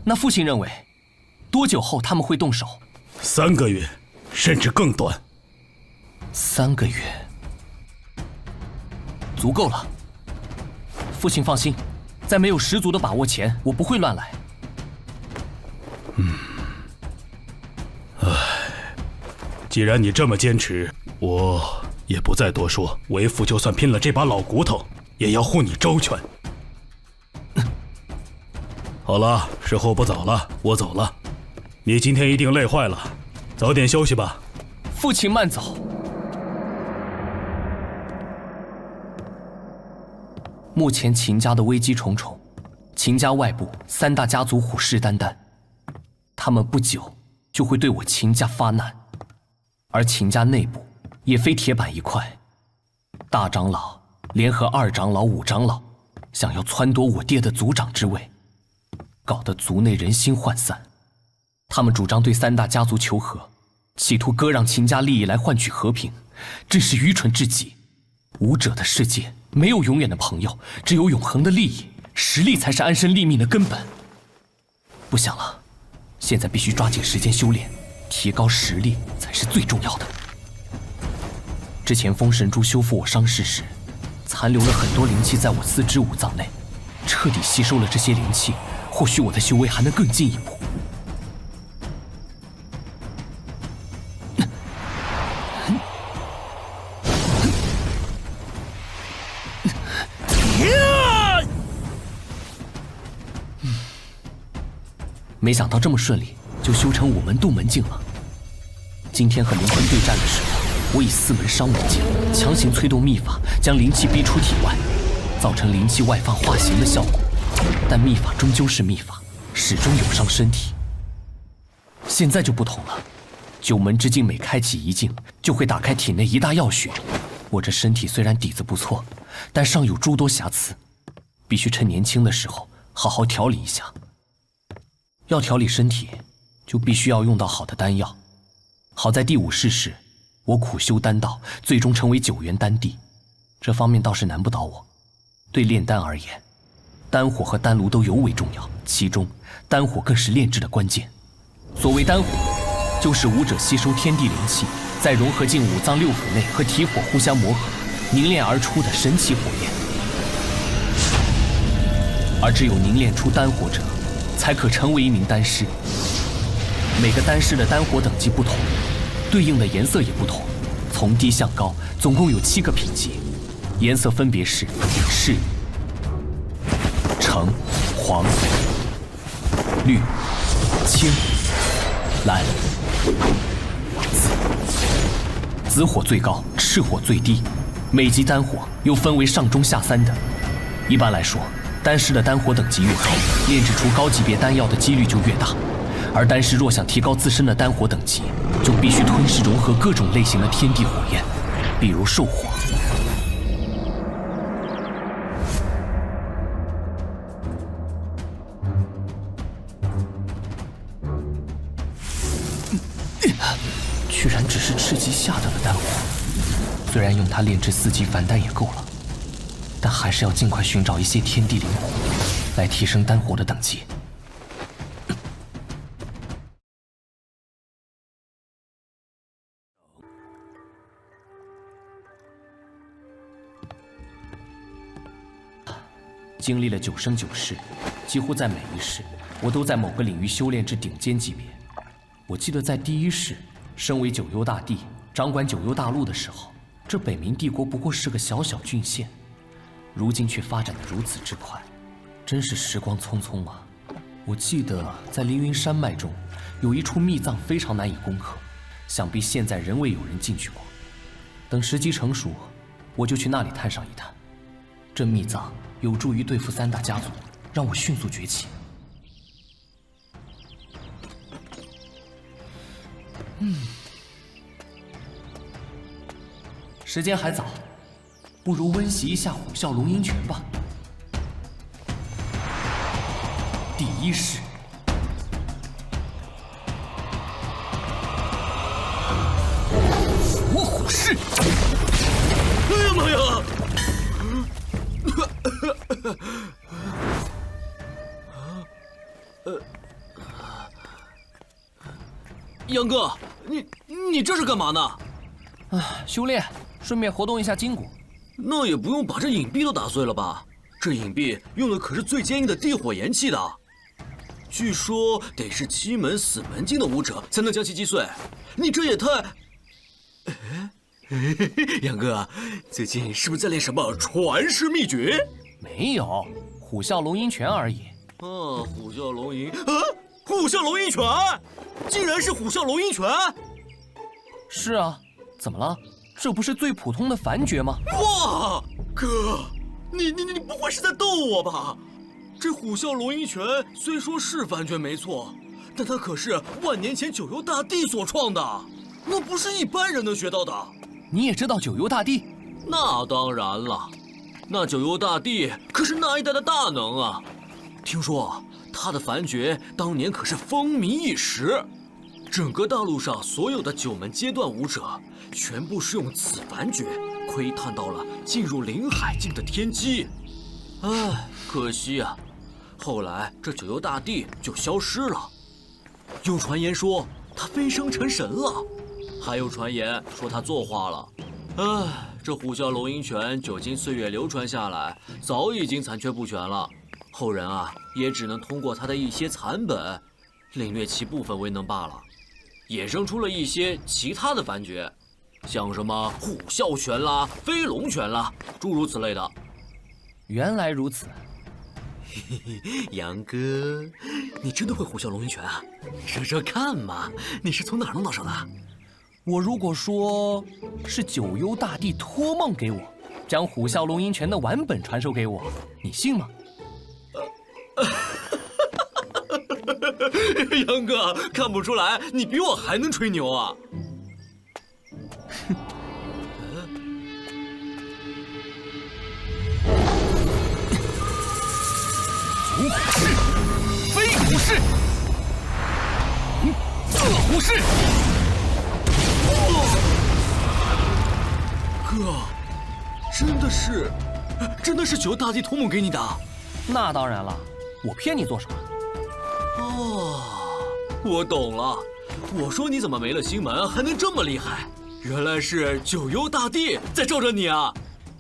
那父亲认为，多久后他们会动手？3个月，甚至更短。3个月，足够了。父亲放心，在没有十足的把握前，我不会乱来。既然你这么坚持，我也不再多说。为父就算拼了这把老骨头，也要护你周全。好了，时候不早了，我走了。你今天一定累坏了，早点休息吧。父亲慢走。目前秦家的危机重重，秦家外部3大家族虎视眈眈，他们不久就会对我秦家发难，而秦家内部也非铁板一块，大长老联合二长老、五长老，想要撺掇我爹的族长之位，搞得族内人心涣散。他们主张对三大家族求和，企图割让秦家利益来换取和平，真是愚蠢至极。武者的世界没有永远的朋友，只有永恒的利益，实力才是安身立命的根本。不想了，现在必须抓紧时间修炼，提高实力才是最重要的。之前封神珠修复我伤势时，残留了很多灵气在我四肢五脏内，彻底吸收了这些灵气，或许我的修为还能更进一步。没想到这么顺利就修成五门渡门境了。今天和灵魂对战的时候，我以四门伤门境强行催动秘法，将灵气逼出体外，造成灵气外放化形的效果。但秘法终究是秘法，始终有伤身体。现在就不同了，九门之境每开启一境，就会打开体内一大要穴。我这身体虽然底子不错，但尚有诸多瑕疵，必须趁年轻的时候好好调理一下。要调理身体，就必须要用到好的丹药。好在第五世时，我苦修丹道，最终成为9元丹帝，这方面倒是难不倒我。对炼丹而言，丹火和丹炉都尤为重要，其中丹火更是炼制的关键。所谓丹火，就是武者吸收天地灵气，再融合进五脏六腑内和体火互相磨合，凝练而出的神奇火焰。而只有凝练出丹火者，才可成为一名丹师。每个丹师的丹火等级不同，对应的颜色也不同，从低向高，总共有7个品级，颜色分别是赤、橙、黄、绿、青、蓝、紫。紫火最高，赤火最低。每级丹火又分为上中下3等。一般来说，丹师的丹火等级越高，炼制出高级别丹药的几率就越大。而丹师若想提高自身的丹火等级，就必须吞噬融合各种类型的天地火焰，比如兽火。居然只是赤级下等的丹火，虽然用它炼制4级凡丹也够了，但还是要尽快寻找一些天地灵火，来提升丹火的等级。经历了9生9世，几乎在每一世，我都在某个领域修炼至顶尖级别。我记得在第1世，身为九幽大帝，掌管九幽大陆的时候，这北冥帝国不过是个小小郡县，如今却发展得如此之快，真是时光匆匆啊！我记得在凌云山脉中，有一处秘藏非常难以攻克，想必现在仍未有人进去过。等时机成熟，我就去那里探上一探。这秘藏有助于对付3大家族，让我迅速崛起。时间还早，不如温习一下虎啸龙吟拳吧。第1式，伏虎式。哎呀妈呀！杨哥，你这是干嘛呢？修炼，顺便活动一下筋骨。那也不用把这隐蔽都打碎了吧？这隐蔽用的可是最坚硬的地火炎气的，据说得是7门死门境的武者才能将其击碎。你这也太……杨哥，最近是不是在练什么传世秘诀？没有，虎啸龙吟拳而已。虎啸龙吟虎啸龙吟拳，竟然是虎啸龙吟拳！是啊，怎么了？这不是最普通的凡诀吗？哇，哥，你不会是在逗我吧？这虎啸龙吟拳虽说是凡诀没错，但它可是万年前九幽大帝所创的，那不是一般人能学到的。你也知道九幽大帝？那当然了，那九幽大帝可是那一代的大能啊！听说他的凡诀当年可是风靡一时，整个大陆上所有的9门阶段武者，全部是用此凡诀窥探到了进入灵海境的天机。唉，可惜啊，后来这九幽大帝就消失了。有传言说他飞升成神了，还有传言说他作化了。唉，这虎啸龙吟拳久经岁月流传下来，早已经残缺不全了。后人啊，也只能通过他的一些残本，领略其部分威能罢了，衍生出了一些其他的凡诀，像什么虎啸拳啦、飞龙拳啦，诸如此类的。原来如此，杨哥，你真的会虎啸龙吟拳啊？说说看嘛，你是从哪儿弄到手的？我如果说是九幽大帝托梦给我，将虎啸龙吟拳的完本传授给我，你信吗？杨哥，看不出来你比我还能吹牛啊！足虎式、飞虎式、刺虎式。哥，真的是九幽大帝托梦给你的？那当然了，我骗你做什么？哦，我懂了。我说你怎么没了心门还能这么厉害？原来是九幽大帝在罩着你啊！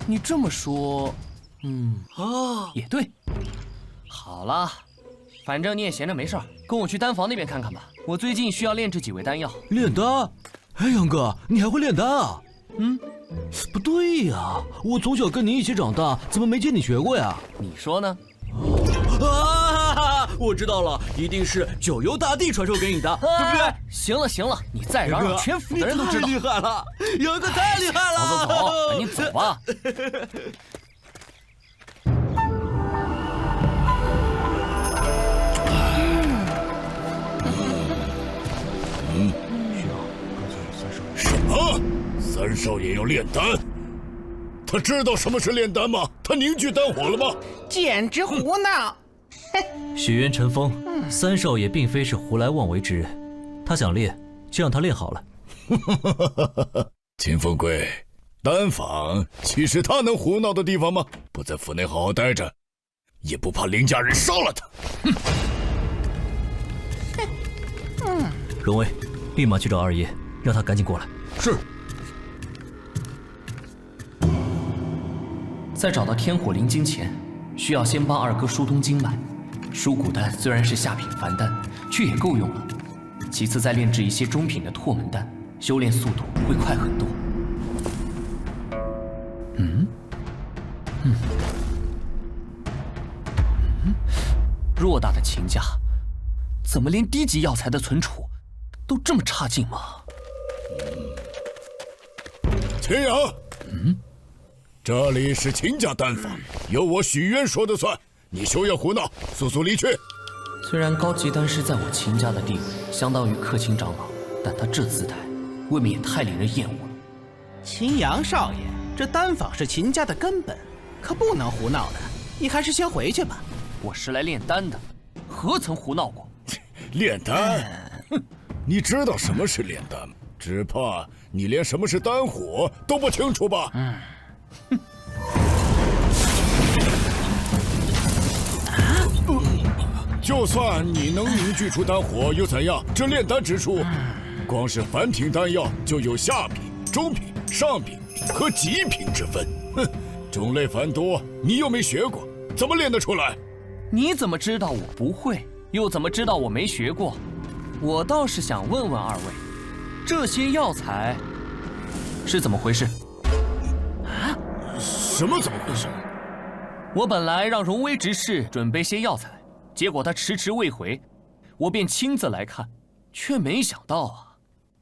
你这么说，也对。好了，反正你也闲着没事儿，跟我去丹房那边看看吧。我最近需要炼制几味丹药。炼丹？哎，杨哥，你还会炼丹啊？不对呀，我从小跟你一起长大，怎么没见你学过呀？你说呢？啊，我知道了，一定是九幽大帝传授给你的，对不对？行了行了，你再嚷嚷，全府的人都知道。太厉害了，杨哥太厉害了！走，赶紧走吧。什么？三少爷要炼丹？他知道什么是炼丹吗？他凝聚丹火了吗？简直胡闹！许渊尘封，三少爷并非是胡来妄为之人，他想练就让他练好了。秦富贵，丹坊岂是他能胡闹的地方吗？不在府内好好待着，也不怕林家人杀了他。荣威，立马去找二爷，让他赶紧过来。是。在找到天火灵晶前，需要先帮二哥疏通经脉。疏骨丹虽然是下品凡丹，却也够用了。其次，再炼制一些中品的拓门丹，修炼速度会快很多。偌大的秦家，怎么连低级药材的存储都这么差劲吗？秦阳，这里是秦家丹坊，由我许渊说的算。你休要胡闹，速速离去。虽然高级丹师在我秦家的地位相当于客卿长老，但他这姿态，未免也太令人厌恶了。秦阳少爷，这丹坊是秦家的根本，可不能胡闹的。你还是先回去吧。我是来炼丹的，何曾胡闹过？炼丹？你知道什么是炼丹吗？只怕你连什么是丹火都不清楚吧？就算你能凝聚出丹火又怎样？这炼丹之术，光是凡品丹药就有下品、中品、上品和极品之分。种类繁多，你又没学过，怎么炼得出来？你怎么知道我不会？又怎么知道我没学过？我倒是想问问二位，这些药材是怎么回事？什么怎么回事？我本来让荣威执事准备些药材，结果他迟迟未回，我便亲自来看，却没想到啊，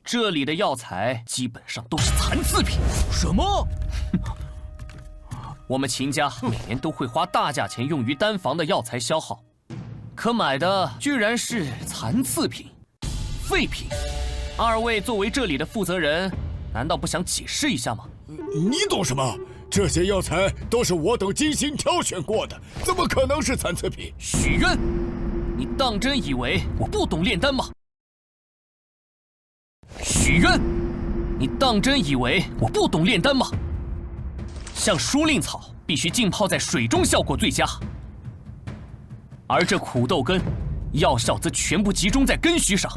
这里的药材基本上都是残次品。什么？我们秦家每年都会花大价钱用于丹房的药材消耗，可买的居然是残次品、废品。二位作为这里的负责人，难道不想解释一下吗？你懂什么？这些药材都是我等精心挑选过的，怎么可能是残次品？许愿，你当真以为我不懂炼丹吗？许愿，你当真以为我不懂炼丹吗？像疏令草必须浸泡在水中效果最佳，而这苦豆根，药效则全部集中在根须上。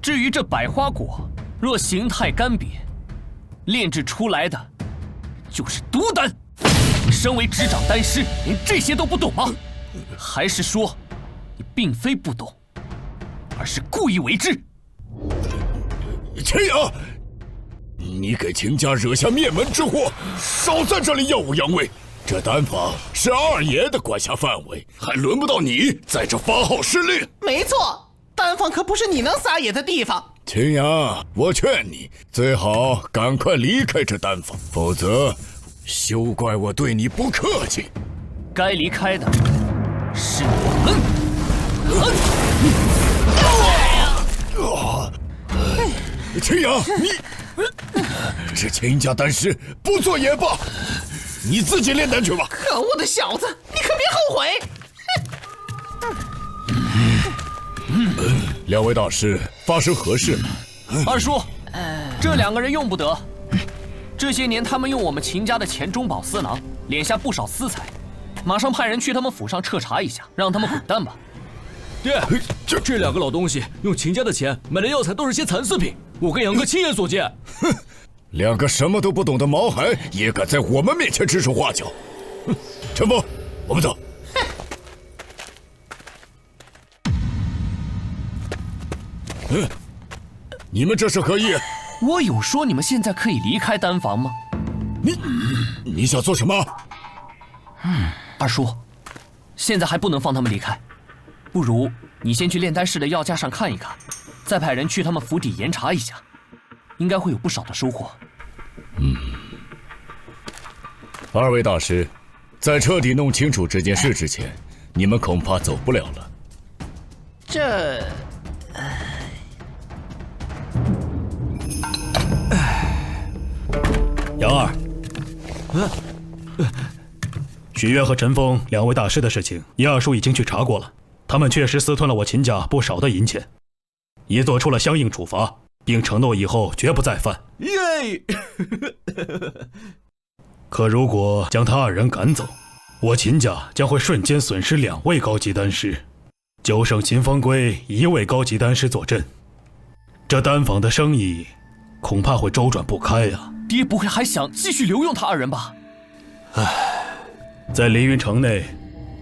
至于这百花果，若形态干瘪，炼制出来的就是毒丹。你身为执掌丹师，连这些都不懂吗？还是说，你并非不懂，而是故意为之？秦阳，你给秦家惹下灭门之祸，少在这里耀武扬威。这丹坊是二爷的管辖范围，还轮不到你在这发号施令。没错，丹坊可不是你能撒野的地方。秦阳，我劝你最好赶快离开这丹坊，否则休怪我对你不客气。该离开的是我们。秦阳，你这秦家丹师不做也罢，你自己炼丹去吧。可恶的小子，你可别后悔！两位大师，发生何事了？二叔，这两个人用不得。这些年，他们用我们秦家的钱中饱私囊，敛下不少私财。马上派人去他们府上彻查一下，让他们滚蛋吧。爹，这两个老东西用秦家的钱买的药材都是些残次品，我跟杨哥亲眼所见。哼，两个什么都不懂的毛孩也敢在我们面前指手画脚。哼，陈峰，我们走。你们这是何意？我有说你们现在可以离开丹房吗？你想做什么？二叔，现在还不能放他们离开，不如你先去炼丹室的药架上看一看，再派人去他们府邸严查一下，应该会有不少的收获。二位大师，在彻底弄清楚这件事之前，你们恐怕走不了了。这……杨二，许愿和陈峰两位大师的事情，你二叔已经去查过了，他们确实私吞了我秦家不少的银钱，也做出了相应处罚，并承诺以后绝不再犯。耶！可如果将他二人赶走，我秦家将会瞬间损失2位高级丹师，就剩秦风归1位高级丹师坐镇，这丹坊的生意恐怕会周转不开呀。爹不会还想继续留用他二人吧？在凌云城内，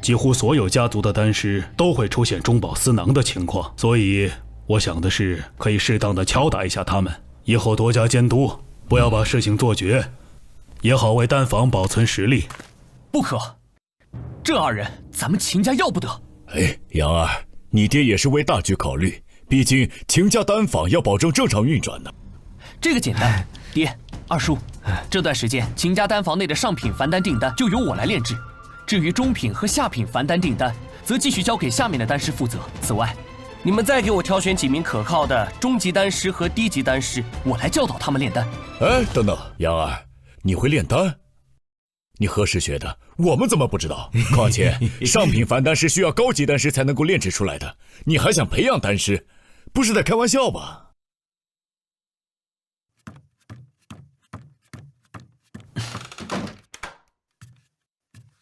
几乎所有家族的丹师都会出现中饱私囊的情况，所以我想的是可以适当的敲打一下他们，以后多加监督，不要把事情做绝，也好为丹坊保存实力。不可，这二人咱们秦家要不得。杨二，你爹也是为大局考虑，毕竟秦家丹坊要保证正常运转的。这个简单，爹。二叔，这段时间秦家丹房内的上品凡丹订单就由我来炼制，至于中品和下品凡丹订单，则继续交给下面的丹师负责。此外，你们再给我挑选几名可靠的中级丹师和低级丹师，我来教导他们炼丹。等等，杨二，你会炼丹？你何时学的？我们怎么不知道？况且上品凡丹是需要高级丹师才能够炼制出来的，你还想培养丹师，不是在开玩笑吧？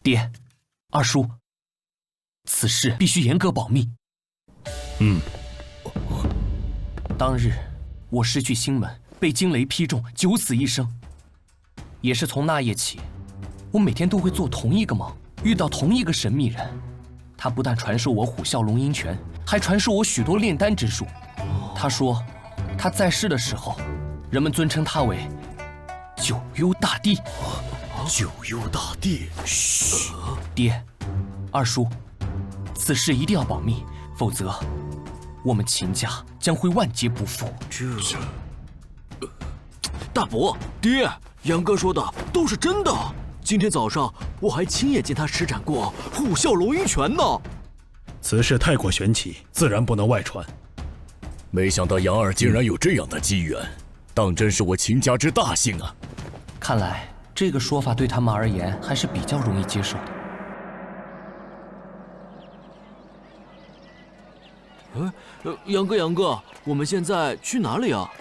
爹，二叔，此事必须严格保密。当日我失去星门，被惊雷劈中，九死一生。也是从那夜起，我每天都会做同一个梦，遇到同一个神秘人。他不但传授我虎啸龙吟拳，还传授我许多炼丹之术。他说，他在世的时候，人们尊称他为九幽大帝。九幽大帝，嘘，爹，二叔，此事一定要保密，否则我们秦家将会万劫不复。大伯，爹，杨哥说的都是真的。今天早上我还亲眼见他施展过虎啸龙吟拳呢。此事太过玄奇，自然不能外传。没想到杨二竟然有这样的机缘，当真是我秦家之大幸啊！看来这个说法对他们而言还是比较容易接受的。杨哥，我们现在去哪里啊？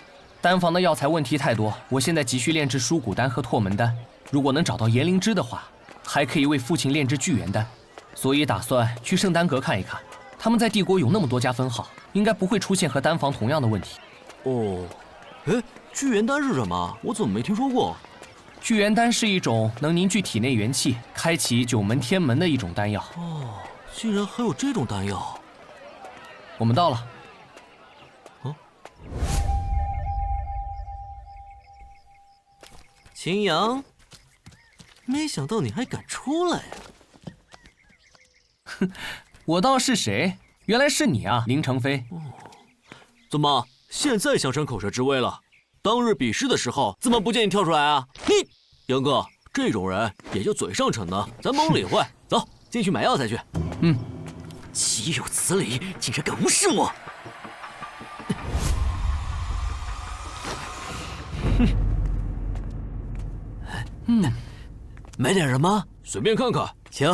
丹房的药材问题太多，我现在急需炼制疏骨丹和拓门丹。如果能找到炎灵芝的话，还可以为父亲炼制聚元丹。所以打算去圣丹阁看一看。他们在帝国有那么多家分号，应该不会出现和丹房同样的问题。哦，哎，聚元丹是什么？我怎么没听说过？聚元丹是一种能凝聚体内元气、开启9门天门的一种丹药。哦，竟然还有这种丹药！我们到了。秦阳，没想到你还敢出来呀！哼，我倒是谁？原来是你啊，林承飞。怎么现在想逞口舌之威了？当日比试的时候怎么不见你跳出来啊？你，杨哥，这种人也就嘴上逞能，咱甭理会。走，进去买药材去。嗯。岂有此理！竟然敢无视我！买点什么？随便看看。行。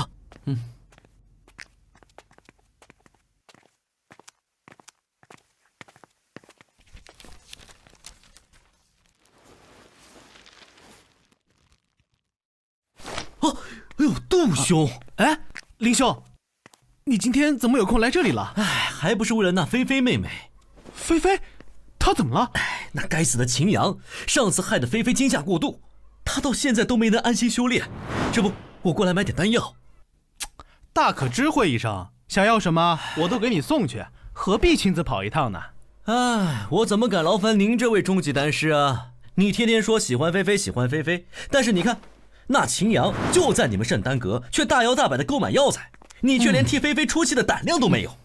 哦，哎呦，杜兄！哎，林兄，你今天怎么有空来这里了？哎，还不是为了那菲菲妹妹。菲菲，她怎么了？哎，那该死的秦阳，上次害得菲菲惊吓过度，她到现在都没能安心修炼。这不，我过来买点丹药。大可知会一声，想要什么我都给你送去，何必亲自跑一趟呢？哎，我怎么敢劳烦您这位终极丹师啊？你天天说喜欢菲菲，喜欢菲菲，但是你看，那秦阳就在你们圣丹阁，却大摇大摆的购买药材，你却连替菲菲出气的胆量都没有。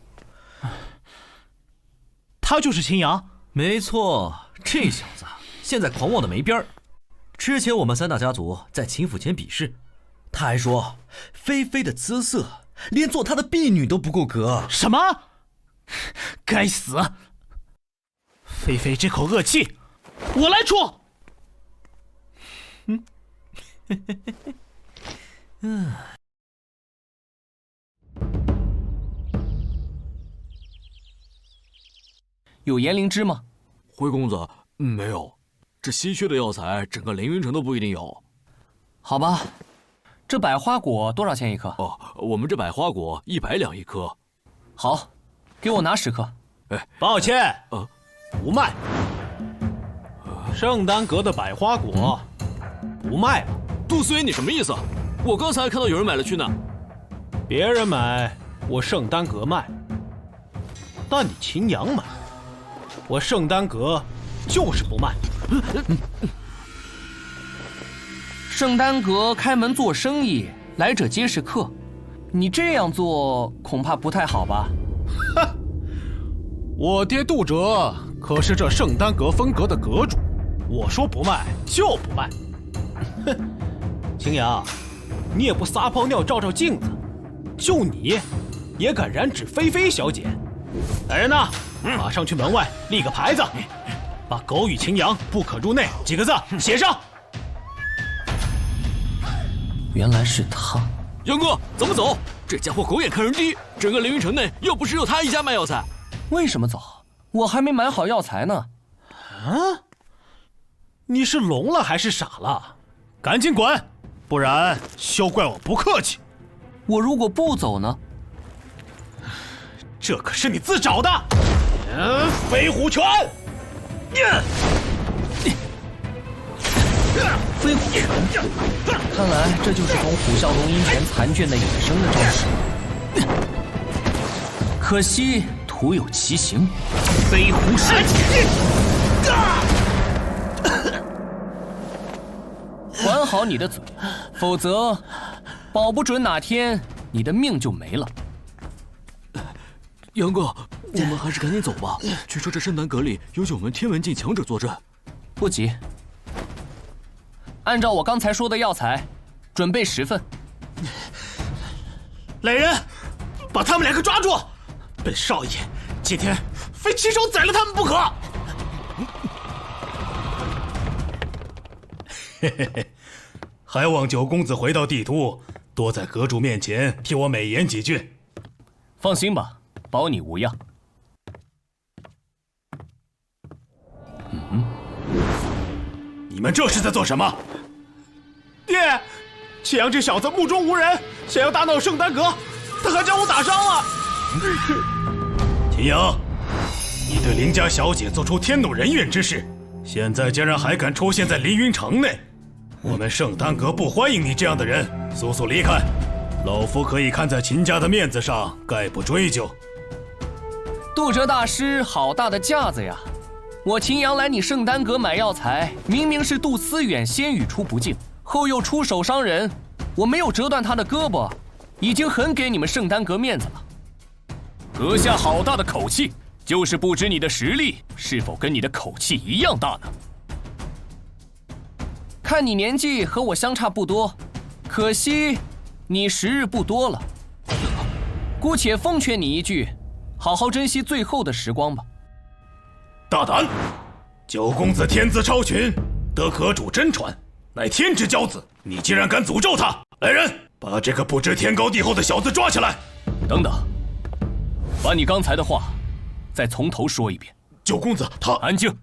他就是秦阳？没错，这小子现在狂妄的没边儿。之前我们3大家族在秦府前比试，他还说菲菲的姿色连做他的婢女都不够格。什么？该死！菲菲这口恶气，我来出。有炎灵芝吗？灰公子，没有。这稀缺的药材，整个凌云城都不一定有。好吧，这百花果多少钱一颗？哦，我们这百花果100两一颗。好，给我拿10颗。哎，抱歉，不卖。圣丹阁的百花果不卖了。杜思远，你什么意思？我刚才还看到有人买了去呢。别人买，我圣丹阁卖；但你秦阳买，我圣丹阁就是不卖。圣丹阁开门做生意，来者皆是客，你这样做恐怕不太好吧？哼，我爹杜哲可是这圣丹阁分阁的阁主，我说不卖就不卖。哼，秦阳，你也不撒泡尿照照镜子，就你也敢染指菲菲小姐？来人呐，马上去门外立个牌子，把狗与秦阳不可入内几个字写上。原来是他。杨哥，怎么走？这家伙狗眼看人低，整个凌云城内又不是只有他一家卖药材。为什么走？我还没买好药材呢。啊？你是聋了还是傻了？赶紧滚，不然休怪我不客气。我如果不走呢？这可是你自找的。飞虎拳。飞虎拳，看来这就是从虎啸龙吟拳残卷的衍生的招式。可惜徒有其形，飞虎式。管好你的嘴，否则保不准哪天你的命就没了。杨哥，我们还是赶紧走吧。据说这圣丹阁里有9门天文境强者坐镇。不急。按照我刚才说的药材，准备10份。来人，把他们2个抓住！本少爷今天非亲手宰了他们不可！嘿嘿嘿，还望九公子回到帝都，多在阁主面前替我美言几句。放心吧，保你无恙。你们这是在做什么？爹，祁阳这小子目中无人，想要大闹圣丹阁，他还将我打伤了。秦阳，你对林家小姐做出天怒人怨之事，现在竟然还敢出现在凌云城内，我们圣丹阁不欢迎你这样的人，速速离开！老夫可以看在秦家的面子上，概不追究。杜哲大师，好大的架子呀！我秦阳来你圣丹阁买药材，明明是杜思远先语出不敬，后又出手伤人，我没有折断他的胳膊，已经很给你们圣丹阁面子了。阁下好大的口气，就是不知你的实力是否跟你的口气一样大呢？看你年纪和我相差不多，可惜你时日不多了。姑且奉劝你一句，好好珍惜最后的时光吧。大胆！九公子天资超群，得阁主真传，乃天之骄子，你竟然敢诅咒他！来人，把这个不知天高地厚的小子抓起来！等等，把你刚才的话再从头说一遍。九公子，他……安静。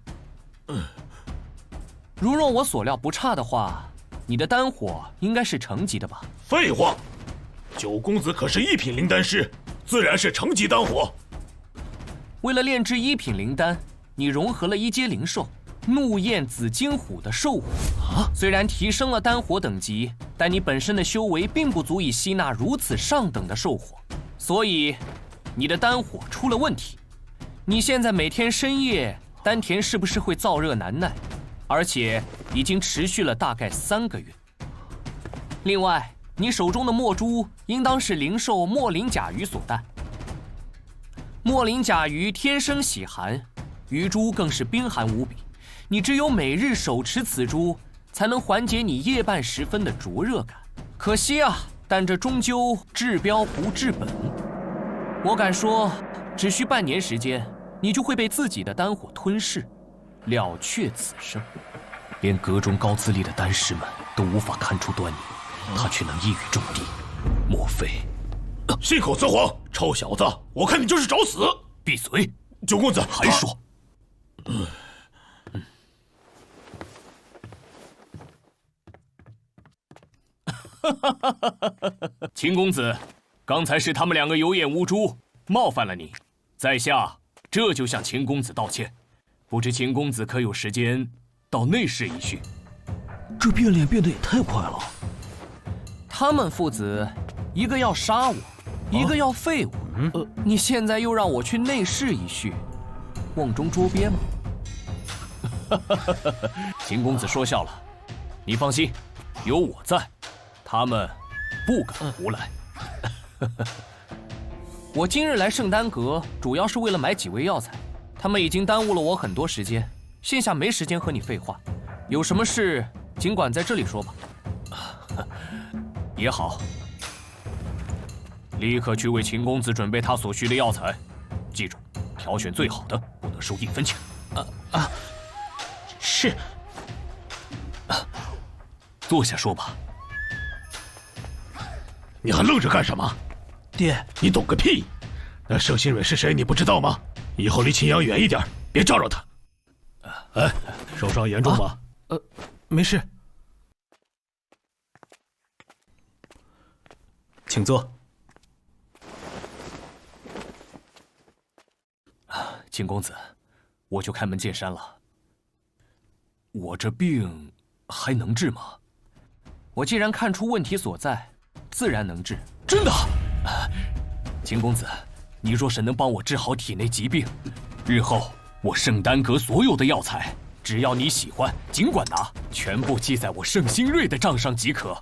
如若我所料不差的话，你的丹火应该是成级的吧？废话，九公子可是一品灵丹师，自然是成级丹火。为了炼制一品灵丹，你融合了一阶灵兽怒焰紫金虎的兽火，虽然提升了丹火等级，但你本身的修为并不足以吸纳如此上等的兽火，所以你的丹火出了问题。你现在每天深夜丹田是不是会燥热难耐？而且已经持续了大概3个月。另外，你手中的墨珠应当是灵兽墨鳞甲鱼所诞。墨鳞甲鱼天生喜寒，鱼珠更是冰寒无比。你只有每日手持此珠，才能缓解你夜半时分的灼热感。可惜啊，但这终究治标不治本。我敢说，只需半年时间，你就会被自己的丹火吞噬，了却此生。连阁中高资历的丹师们都无法看出端倪，他却能一语中的。莫非……信口雌黄，臭小子，我看你就是找死！闭嘴！九公子，还说。秦公子，刚才是他们2个有眼无珠，冒犯了你，在下这就向秦公子道歉。不知秦公子可有时间到内室一叙？这变脸变得也太快了。他们父子，一个要杀我，一个要废我。你现在又让我去内室一叙，瓮中捉鳖吗？秦公子说笑了，你放心，有我在，他们不敢胡来。我今日来圣丹阁，主要是为了买几味药材，他们已经耽误了我很多时间，现下没时间和你废话。有什么事尽管在这里说吧。也好，立刻去为秦公子准备他所需的药材，记住，挑选最好的，不能收1分钱。是。坐下说吧。你还愣着干什么？爹，你懂个屁！那盛新蕊是谁？你不知道吗？以后离秦阳远一点，别招惹他。哎，受伤严重吗？没事。请坐。秦公子，我就开门见山了。我这病还能治吗？我既然看出问题所在，自然能治。真的？秦公子，你若是能帮我治好体内疾病，日后我圣丹阁所有的药材，只要你喜欢，尽管拿，全部记在我盛新瑞的账上即可。